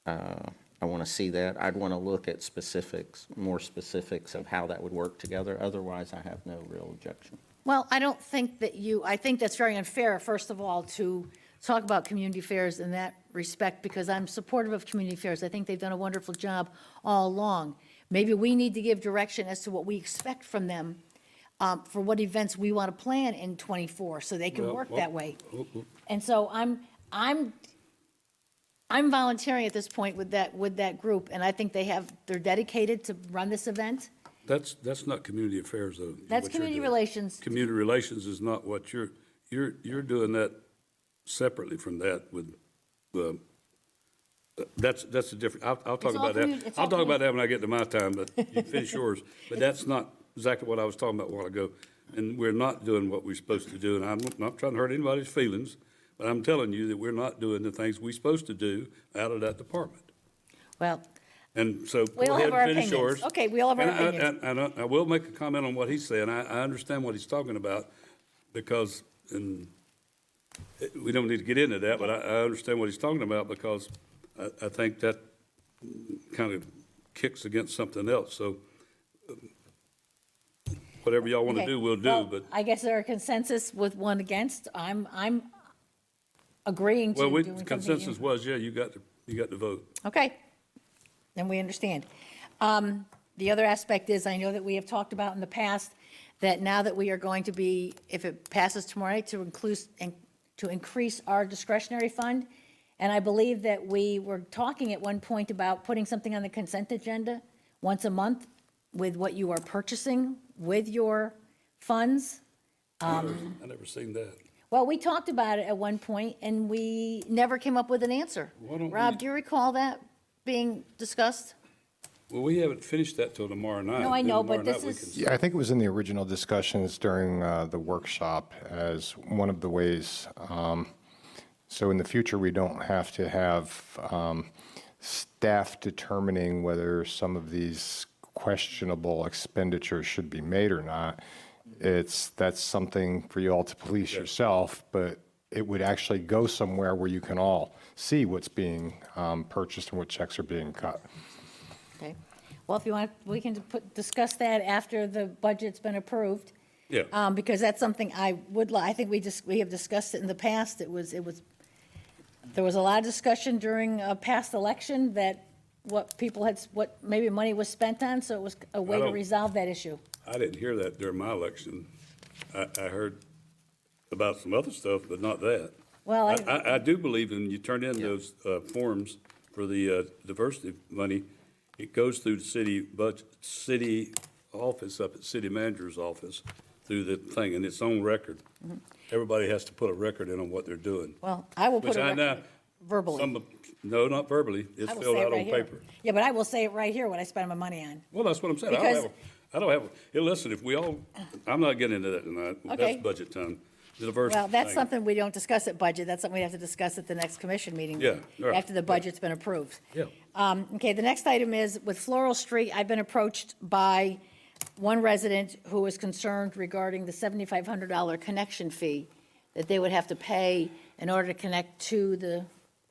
Speaker 11: that. I'd want to look at specifics, more specifics of how that would work together. Otherwise, I have no real objection.
Speaker 9: Well, I don't think that I think that's very unfair, first of all, to talk about community fairs in that respect, because I'm supportive of community fairs. I think they've done a wonderful job all along. Maybe we need to give direction as to what we expect from them for what events we want to plan in '24, so they can work that way. And so I'm volunteering at this point with that group, and I think they're dedicated to run this event.
Speaker 2: That's not community affairs, though.
Speaker 9: That's
Speaker 2: what you're
Speaker 9: community
Speaker 2: doing.
Speaker 9: relations.
Speaker 2: Community relations is not what you're doing that separately from that with, that's a different, I'll talk about that. I'll talk about that when I get to my time, but you finish yours. But that's not exactly what I was talking about a while ago. And we're not doing what we're supposed to do. And I'm not trying to hurt anybody's feelings, but I'm telling you that we're not doing the things we're supposed to do out of that department.
Speaker 9: Well,
Speaker 2: And so
Speaker 9: we
Speaker 2: go
Speaker 9: all
Speaker 2: ahead
Speaker 9: have our
Speaker 2: and finish
Speaker 9: opinions.
Speaker 2: yours.
Speaker 9: Okay, we all have our
Speaker 2: And
Speaker 9: opinions.
Speaker 2: And I will make a comment on what he's saying. I understand what he's talking about because, and we don't need to get into that, but I understand what he's talking about because I think that kind of kicks against something else. So whatever y'all want to
Speaker 9: Okay.
Speaker 2: do, we'll do,
Speaker 9: Well,
Speaker 2: but.
Speaker 9: I guess there are consensus with one against. I'm agreeing to
Speaker 2: Well,
Speaker 9: doing something.
Speaker 2: consensus was, yeah, you got to vote.
Speaker 9: Okay, then we understand. The other aspect is, I know that we have talked about in the past, that now that we are going to be, if it passes tomorrow night, to increase our discretionary fund. And I believe that we were talking at one point about putting something on the consent agenda once a month with what you are purchasing with your funds.
Speaker 2: I never seen that.
Speaker 9: Well, we talked about it at one point, and we never came up with an answer.
Speaker 2: Why don't
Speaker 9: Rob,
Speaker 2: we-
Speaker 9: do you recall that being discussed?
Speaker 2: Well, we haven't finished that till tomorrow night.
Speaker 9: No, I know,
Speaker 2: Then
Speaker 9: but
Speaker 2: tomorrow
Speaker 9: this
Speaker 2: night we
Speaker 9: is-
Speaker 2: can-
Speaker 6: Yeah, I think it was in the original discussions during the workshop as one of the ways. So in the future, we don't have to have staff determining whether some of these questionable expenditures should be made or not. That's something for you all to police yourself, but it would actually go somewhere where you can all see what's being purchased and what checks are being cut.
Speaker 9: Okay. Well, if you want, we can discuss that after the budget's been approved.
Speaker 2: Yeah.
Speaker 9: Because that's something I would like, I think we have discussed it in the past. There was a lot of discussion during a past election that what maybe money was spent on, so it was a way to
Speaker 2: don't-
Speaker 9: resolve that issue.
Speaker 2: I didn't hear that during my election. I heard about some other stuff, but not that.
Speaker 9: Well,
Speaker 2: I do believe when you turn in those forms for the diversity money, it goes through the city budget, city office up at city manager's office through the thing, and it's on record. Everybody has to put a record in on what they're doing.
Speaker 9: Well, I will put
Speaker 2: Which
Speaker 9: it
Speaker 2: I know,
Speaker 9: record verbally.
Speaker 2: no, not verbally. It's
Speaker 9: I will
Speaker 2: filled
Speaker 9: say it
Speaker 2: out
Speaker 9: right
Speaker 2: on
Speaker 9: here.
Speaker 2: paper.
Speaker 9: Yeah, but I will say it right here what I spend my money on.
Speaker 2: Well, that's what I'm saying.
Speaker 9: Because-
Speaker 2: I don't have, hey, listen, if we all, I'm not getting into that tonight.
Speaker 9: Okay.
Speaker 2: That's budget time. The diversity
Speaker 9: Well, that's
Speaker 2: thing.
Speaker 9: something we don't discuss at budget. That's something we have to discuss at the next commission meeting.
Speaker 2: Yeah, all right.
Speaker 9: After the budget's been approved.
Speaker 2: Yeah.
Speaker 9: Okay, the next item is with Floral Street, I've been approached by one resident who is concerned regarding the $7,500 connection fee that they would have to pay in order to connect to the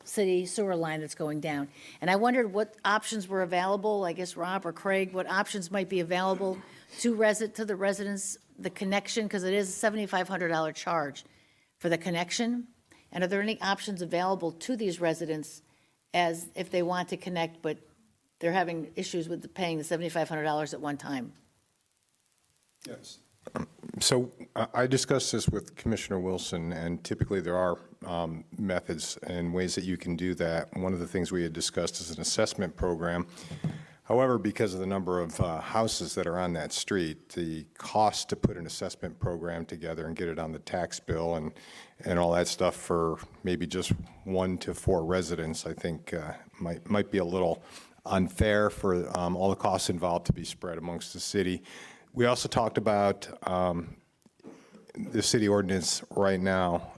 Speaker 9: city sewer line that's going down. And I wondered what options were available, I guess Rob or Craig, what options might be available to the residents, the connection, because it is a $7,500 charge for the connection. And are there any options available to these residents as if they want to connect, but they're having issues with paying the $7,500 at one time?
Speaker 6: Yes. So I discussed this with Commissioner Wilson, and typically there are methods and ways that you can do that. One of the things we had discussed is an assessment program. However, because of the number of houses that are on that street, the cost to put an assessment program together and get it on the tax bill and all that stuff for maybe just 1 to 4 residents, I think might be a little unfair for all the costs involved to be spread amongst the city. We also talked about the city ordinance right now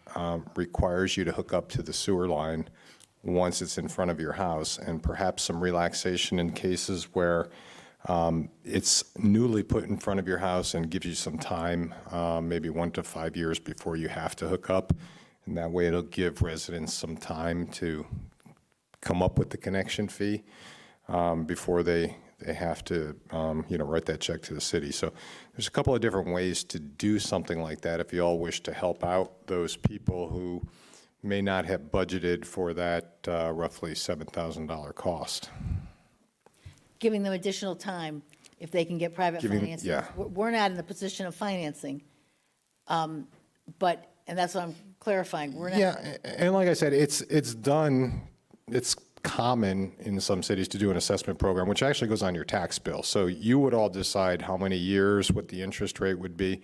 Speaker 6: requires you to hook up to the sewer line once it's in front of your house, and perhaps some relaxation in cases where it's newly put in front of your house and gives you some time, maybe 1 to 5 years before you have to hook up. And that way it'll give residents some time to come up with the connection fee before they have to, write that check to the city. So there's a couple of different ways to do something like that if you all wish to help out those people who may not have budgeted for that roughly $7,000 cost.
Speaker 9: Giving them additional time if they can get private financing.
Speaker 6: yeah.
Speaker 9: We're not in the position of financing, but, and that's what I'm clarifying, we're not.
Speaker 6: Yeah, and like I said, it's common in some cities to do an assessment program, which actually goes on your tax bill. So you would all decide how many years, what the interest rate would be.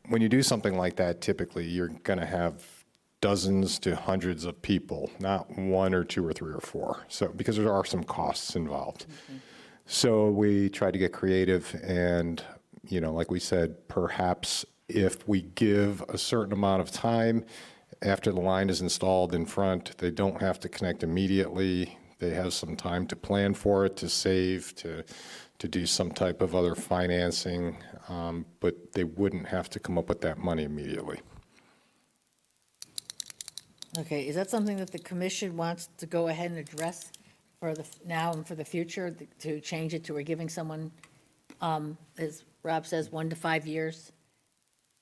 Speaker 6: When you do something like that, typically you're going to have dozens to hundreds of people, not 1 or 2 or 3 or 4. So because there are some costs involved.
Speaker 9: Mm-hmm.
Speaker 6: So we tried to get creative and, like we said, perhaps if we give a certain amount of time after the line is installed in front, they don't have to connect immediately. They have some time to plan for it, to save, to do some type of other financing, but they wouldn't have to come up with that money immediately.
Speaker 9: Okay, is that something that the commission wants to go ahead and address for now and for the future, to change it to we're giving someone, as Rob says, 1 to 5 years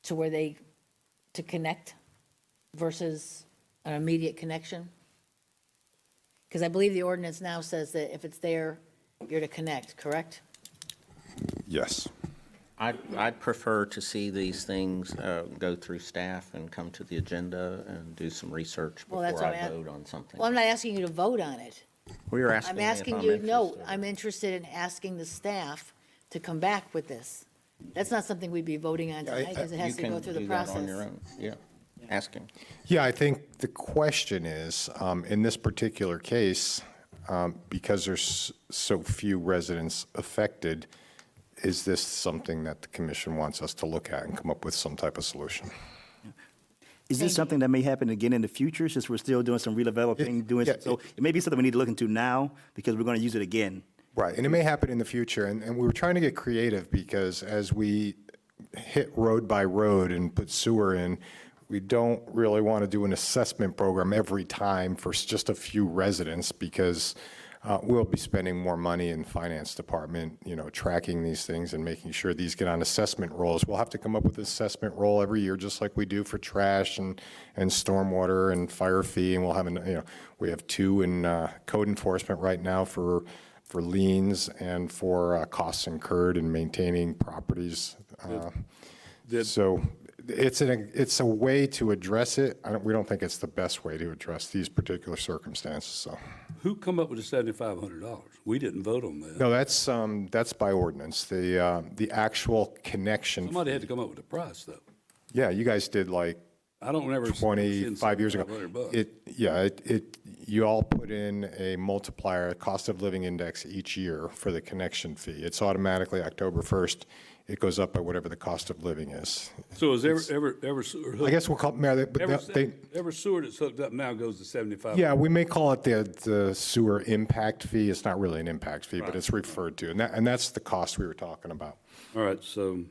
Speaker 9: to connect versus an immediate connection? Because I believe the ordinance now says that if it's there, you're to connect, correct?
Speaker 6: Yes.
Speaker 11: I'd prefer to see these things go through staff and come to the agenda and do some research
Speaker 9: Well, that's
Speaker 11: before
Speaker 9: what
Speaker 11: I
Speaker 9: I'm
Speaker 11: vote on something.
Speaker 9: Well, I'm not asking you to vote on it.
Speaker 11: We were asking
Speaker 9: I'm
Speaker 11: me if
Speaker 9: asking
Speaker 11: I'm
Speaker 9: you, no,
Speaker 11: interested.
Speaker 9: I'm interested in asking the staff to come back with this. That's not something we'd be voting on tonight, because it has to go through the
Speaker 11: You can do that on your
Speaker 9: process.
Speaker 11: own, yeah. Ask him.
Speaker 6: Yeah, I think the question is, in this particular case, because there's so few residents affected, is this something that the commission wants us to look at and come up with some type of solution?
Speaker 18: Is this something that may happen again in the future, since we're still doing some redeveloping, so it may be something we need to look into now, because we're going to use it again.
Speaker 6: Right, and it may happen in the future, and we were trying to get creative, because as we hit road by road and put sewer in, we don't really want to do an assessment program every time for just a few residents, because we'll be spending more money in finance department, tracking these things and making sure these get on assessment rolls. We'll have to come up with an assessment roll every year, just like we do for trash and stormwater and fire fee. And we'll have, we have 2 in code enforcement right now for liens and for costs incurred in maintaining properties. So It's a way to address it. We don't think it's the best way to address these particular circumstances, so.
Speaker 2: Who come up with the $7,500? We didn't vote on that.
Speaker 6: No, that's by ordinance. The actual connection.
Speaker 2: Somebody had to come up with the price, though.
Speaker 6: Yeah, you guys did like
Speaker 2: I don't remember.
Speaker 6: 25 years ago.
Speaker 2: $7,500.
Speaker 6: You all put in a multiplier, a cost of living index each year for the connection fee. It's automatically October 1st. It goes up by whatever the cost of living is.
Speaker 2: So is every sewer hooked?
Speaker 6: I guess we'll call it, Mayor,
Speaker 2: Every sewer that's hooked up now goes to 75.
Speaker 6: yeah, we may call it the sewer impact fee. It's not really an impact fee, but it's referred to. And that's the cost we were talking about.
Speaker 2: All right, so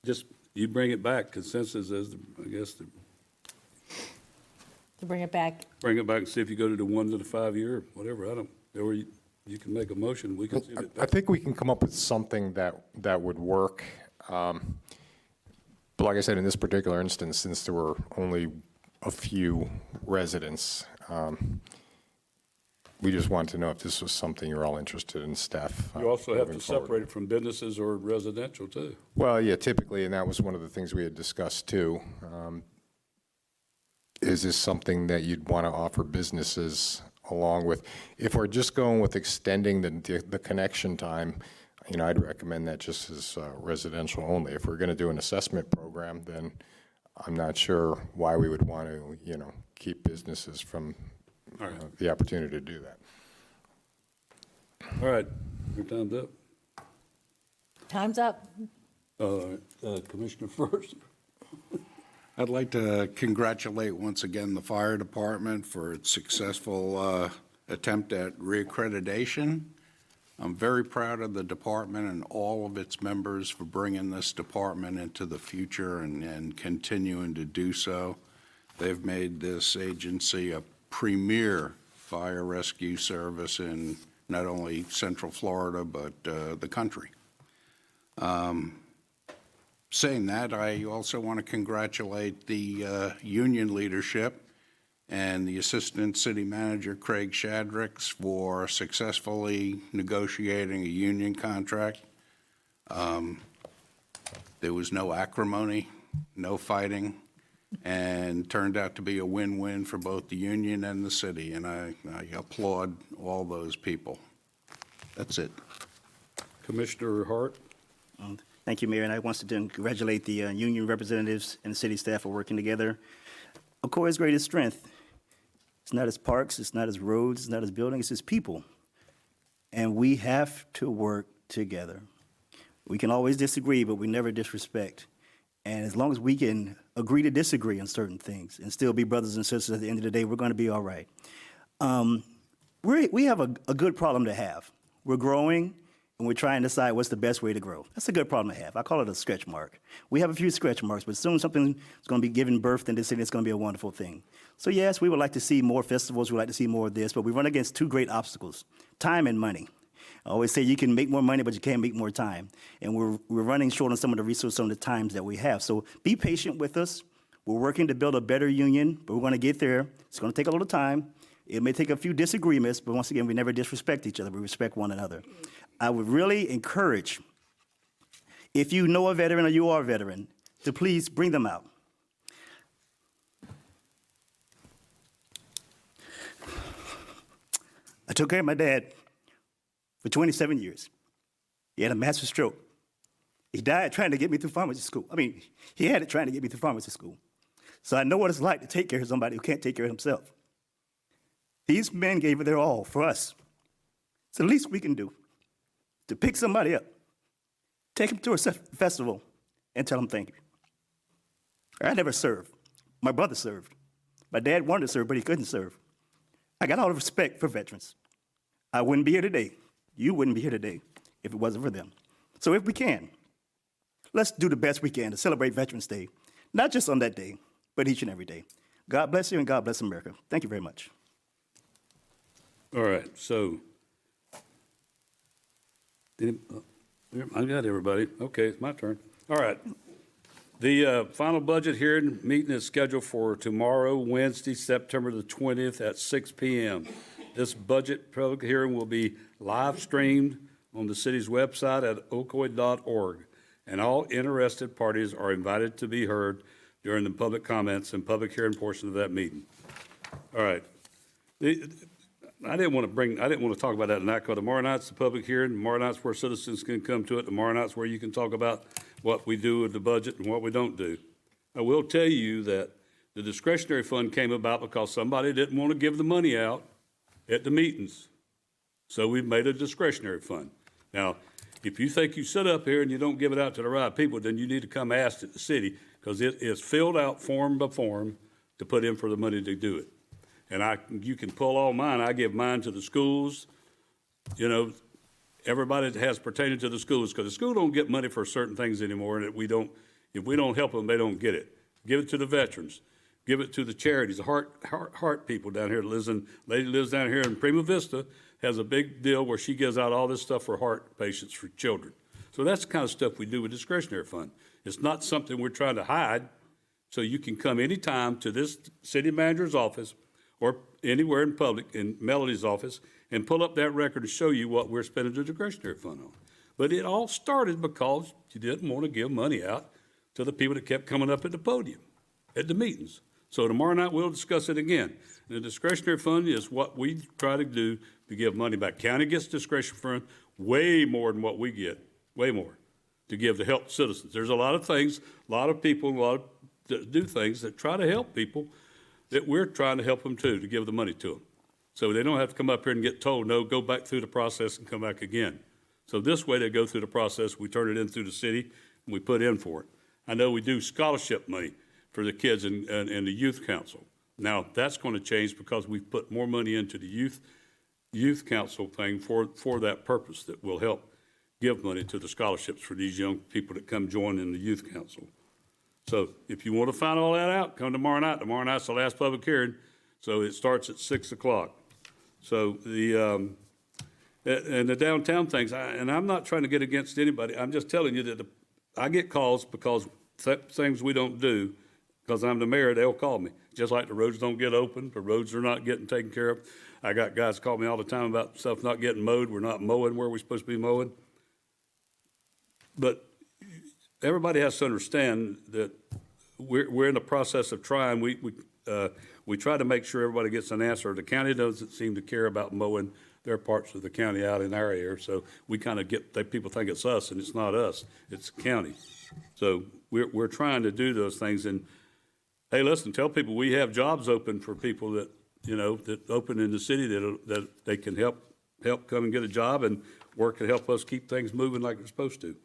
Speaker 2: just you bring it back. Consensus is, I guess,
Speaker 9: To bring it back,
Speaker 2: bring it back and see if you go to the 1 to the 5 year, whatever. Or you can make a motion. We can see that.
Speaker 6: I think we can come up with something that would work. But like I said, in this particular instance, since there were only a few residents, we just wanted to know if this was something you're all interested in, staff.
Speaker 2: You also have to
Speaker 6: moving forward.
Speaker 2: separate it from businesses or residential too.
Speaker 6: Well, yeah, typically, and that was one of the things we had discussed too. Is this something that you'd want to offer businesses along with, if we're just going with extending the connection time, I'd recommend that just as residential only. If we're going to do an assessment program, then I'm not sure why we would want to, keep businesses from the opportunity to do that.
Speaker 2: All right, your time's up.
Speaker 9: time's up.
Speaker 2: Commissioner first.
Speaker 3: I'd like to congratulate once again the fire department for its successful attempt at reaccreditation. I'm very proud of the department and all of its members for bringing this department into the future and continuing to do so. They've made this agency a premier fire rescue service in not only Central Florida, but the country. Saying that, I also want to congratulate the union leadership and the Assistant City Manager, Craig Shadricks, for successfully negotiating a union contract. There was no acrimony, no fighting, and turned out to be a win-win for both the union and the city, and I applaud all those people. That's it.
Speaker 2: Commissioner Hart.
Speaker 18: Thank you, Mayor, and I want to congratulate the union representatives and the city staff for working together. Ocoee's greatest strength, it's not its parks, it's not its roads, it's not its buildings, it's its people. And we have to work together. We can always disagree, but we never disrespect. And as long as we can agree to disagree on certain things and still be brothers and sisters at the end of the day, we're going to be all right. We have a good problem to have. We're growing, and we're trying to decide what's the best way to grow. That's a good problem to have. I call it a stretch mark. We have a few stretch marks, but soon something is going to be giving birth in this city. It's going to be a wonderful thing. So yes, we would like to see more festivals. We'd like to see more of this, but we run against two great obstacles: time and money. I always say you can make more money, but you can't make more time. And we're running short on some of the resources, some of the times that we have. So be patient with us. We're working to build a better union, but we're going to get there. It's going to take a little time. It may take a few disagreements, but once again, we never disrespect each other. We respect one another. I would really encourage, if you know a veteran or you are a veteran, to please bring them out. I took care of my dad for 27 years. He had a massive stroke. He died trying to get me through pharmacy school. He had it trying to get me through pharmacy school. So I know what it's like to take care of somebody who can't take care of himself. These men gave it their all for us. It's the least we can do, to pick somebody up, take them to a festival, and tell them thank you. I never served. My brother served. My dad wanted to serve, but he couldn't serve. I got all the respect for veterans. I wouldn't be here today. You wouldn't be here today if it wasn't for them. So if we can, let's do the best we can to celebrate Veterans Day, not just on that day, but each and every day. God bless you and God bless America. Thank you very much.
Speaker 2: All right, so I got everybody. Okay, it's my turn. All right. The final budget hearing meeting is scheduled for tomorrow, Wednesday, September the 20th at 6 p.m. This budget public hearing will be live streamed on the city's website at ocoee.org. and all interested parties are invited to be heard during the public comments and public hearing portion of that meeting. All right. I didn't want to talk about that tonight because tomorrow night's the public hearing. Tomorrow night's where citizens can come to it. Tomorrow night's where you can talk about what we do with the budget and what we don't do. I will tell you that the discretionary fund came about because somebody didn't want to give the money out at the meetings. So we've made a discretionary fund. Now, if you think you sit up here and you don't give it out to the right people, then you need to come ask at the city because it is filled out form by form to put in for the money to do it. And you can pull all mine. I give mine to the schools, everybody that has pertaining to the schools, because the school don't get money for certain things anymore, and if we don't help them, they don't get it. Give it to the veterans. Give it to the charities, the heart people down here. Lady lives down here in Prima Vista, has a big deal where she gives out all this stuff for heart patients for children. So that's the kind of stuff we do with discretionary fund. It's not something we're trying to hide. So you can come anytime to this city manager's office or anywhere in public, in Melody's office, and pull up that record and show you what we're spending the discretionary fund on. But it all started because you didn't want to give money out to the people that kept coming up at the podium, at the meetings. So tomorrow night, we'll discuss it again. The discretionary fund is what we try to do to give money back. County gets discretionary fund way more than what we get, way more, to give to help citizens. There's a lot of things, a lot of people that do things that try to help people that we're trying to help them too, to give the money to them. So they don't have to come up here and get told, no, go back through the process and come back again. So this way they go through the process, we turn it in through the city, and we put in for it. I know we do scholarship money for the kids and the youth council. Now, that's going to change because we've put more money into the youth council thing for that purpose that will help give money to the scholarships for these young people that come join in the youth council. So if you want to find all that out, come tomorrow night. Tomorrow night's the last public hearing, so it starts at 6 o'clock. So and the downtown things, and I'm not trying to get against anybody. I'm just telling you that I get calls because things we don't do, because I'm the mayor, they'll call me. Just like the roads don't get open, the roads are not getting taken care of. I got guys call me all the time about stuff not getting mowed. We're not mowing where we're supposed to be mowing. But everybody has to understand that we're in the process of trying. We try to make sure everybody gets an answer. The county doesn't seem to care about mowing their parts of the county out in our area. So we kind of people think it's us, and it's not us. It's the county. So we're trying to do those things. And hey, listen, tell people we have jobs open for people that, that open in the city that they can help come and get a job and work to help us keep things moving like they're supposed to.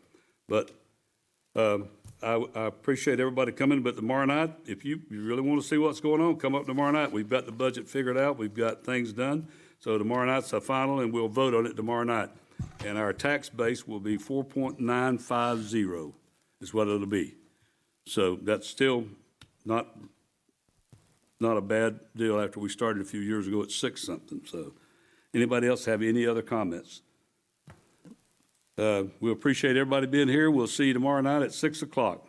Speaker 2: But I appreciate everybody coming, but tomorrow night, if you really want to see what's going on, come up tomorrow night. We've got the budget figured out. We've got things done. So tomorrow night's the final, and we'll vote on it tomorrow night. And our tax base will be 4.950 is what it'll be. So that's still not a bad deal after we started a few years ago at 6 something. So anybody else have any other comments? We appreciate everybody being here. We'll see you tomorrow night at 6 o'clock.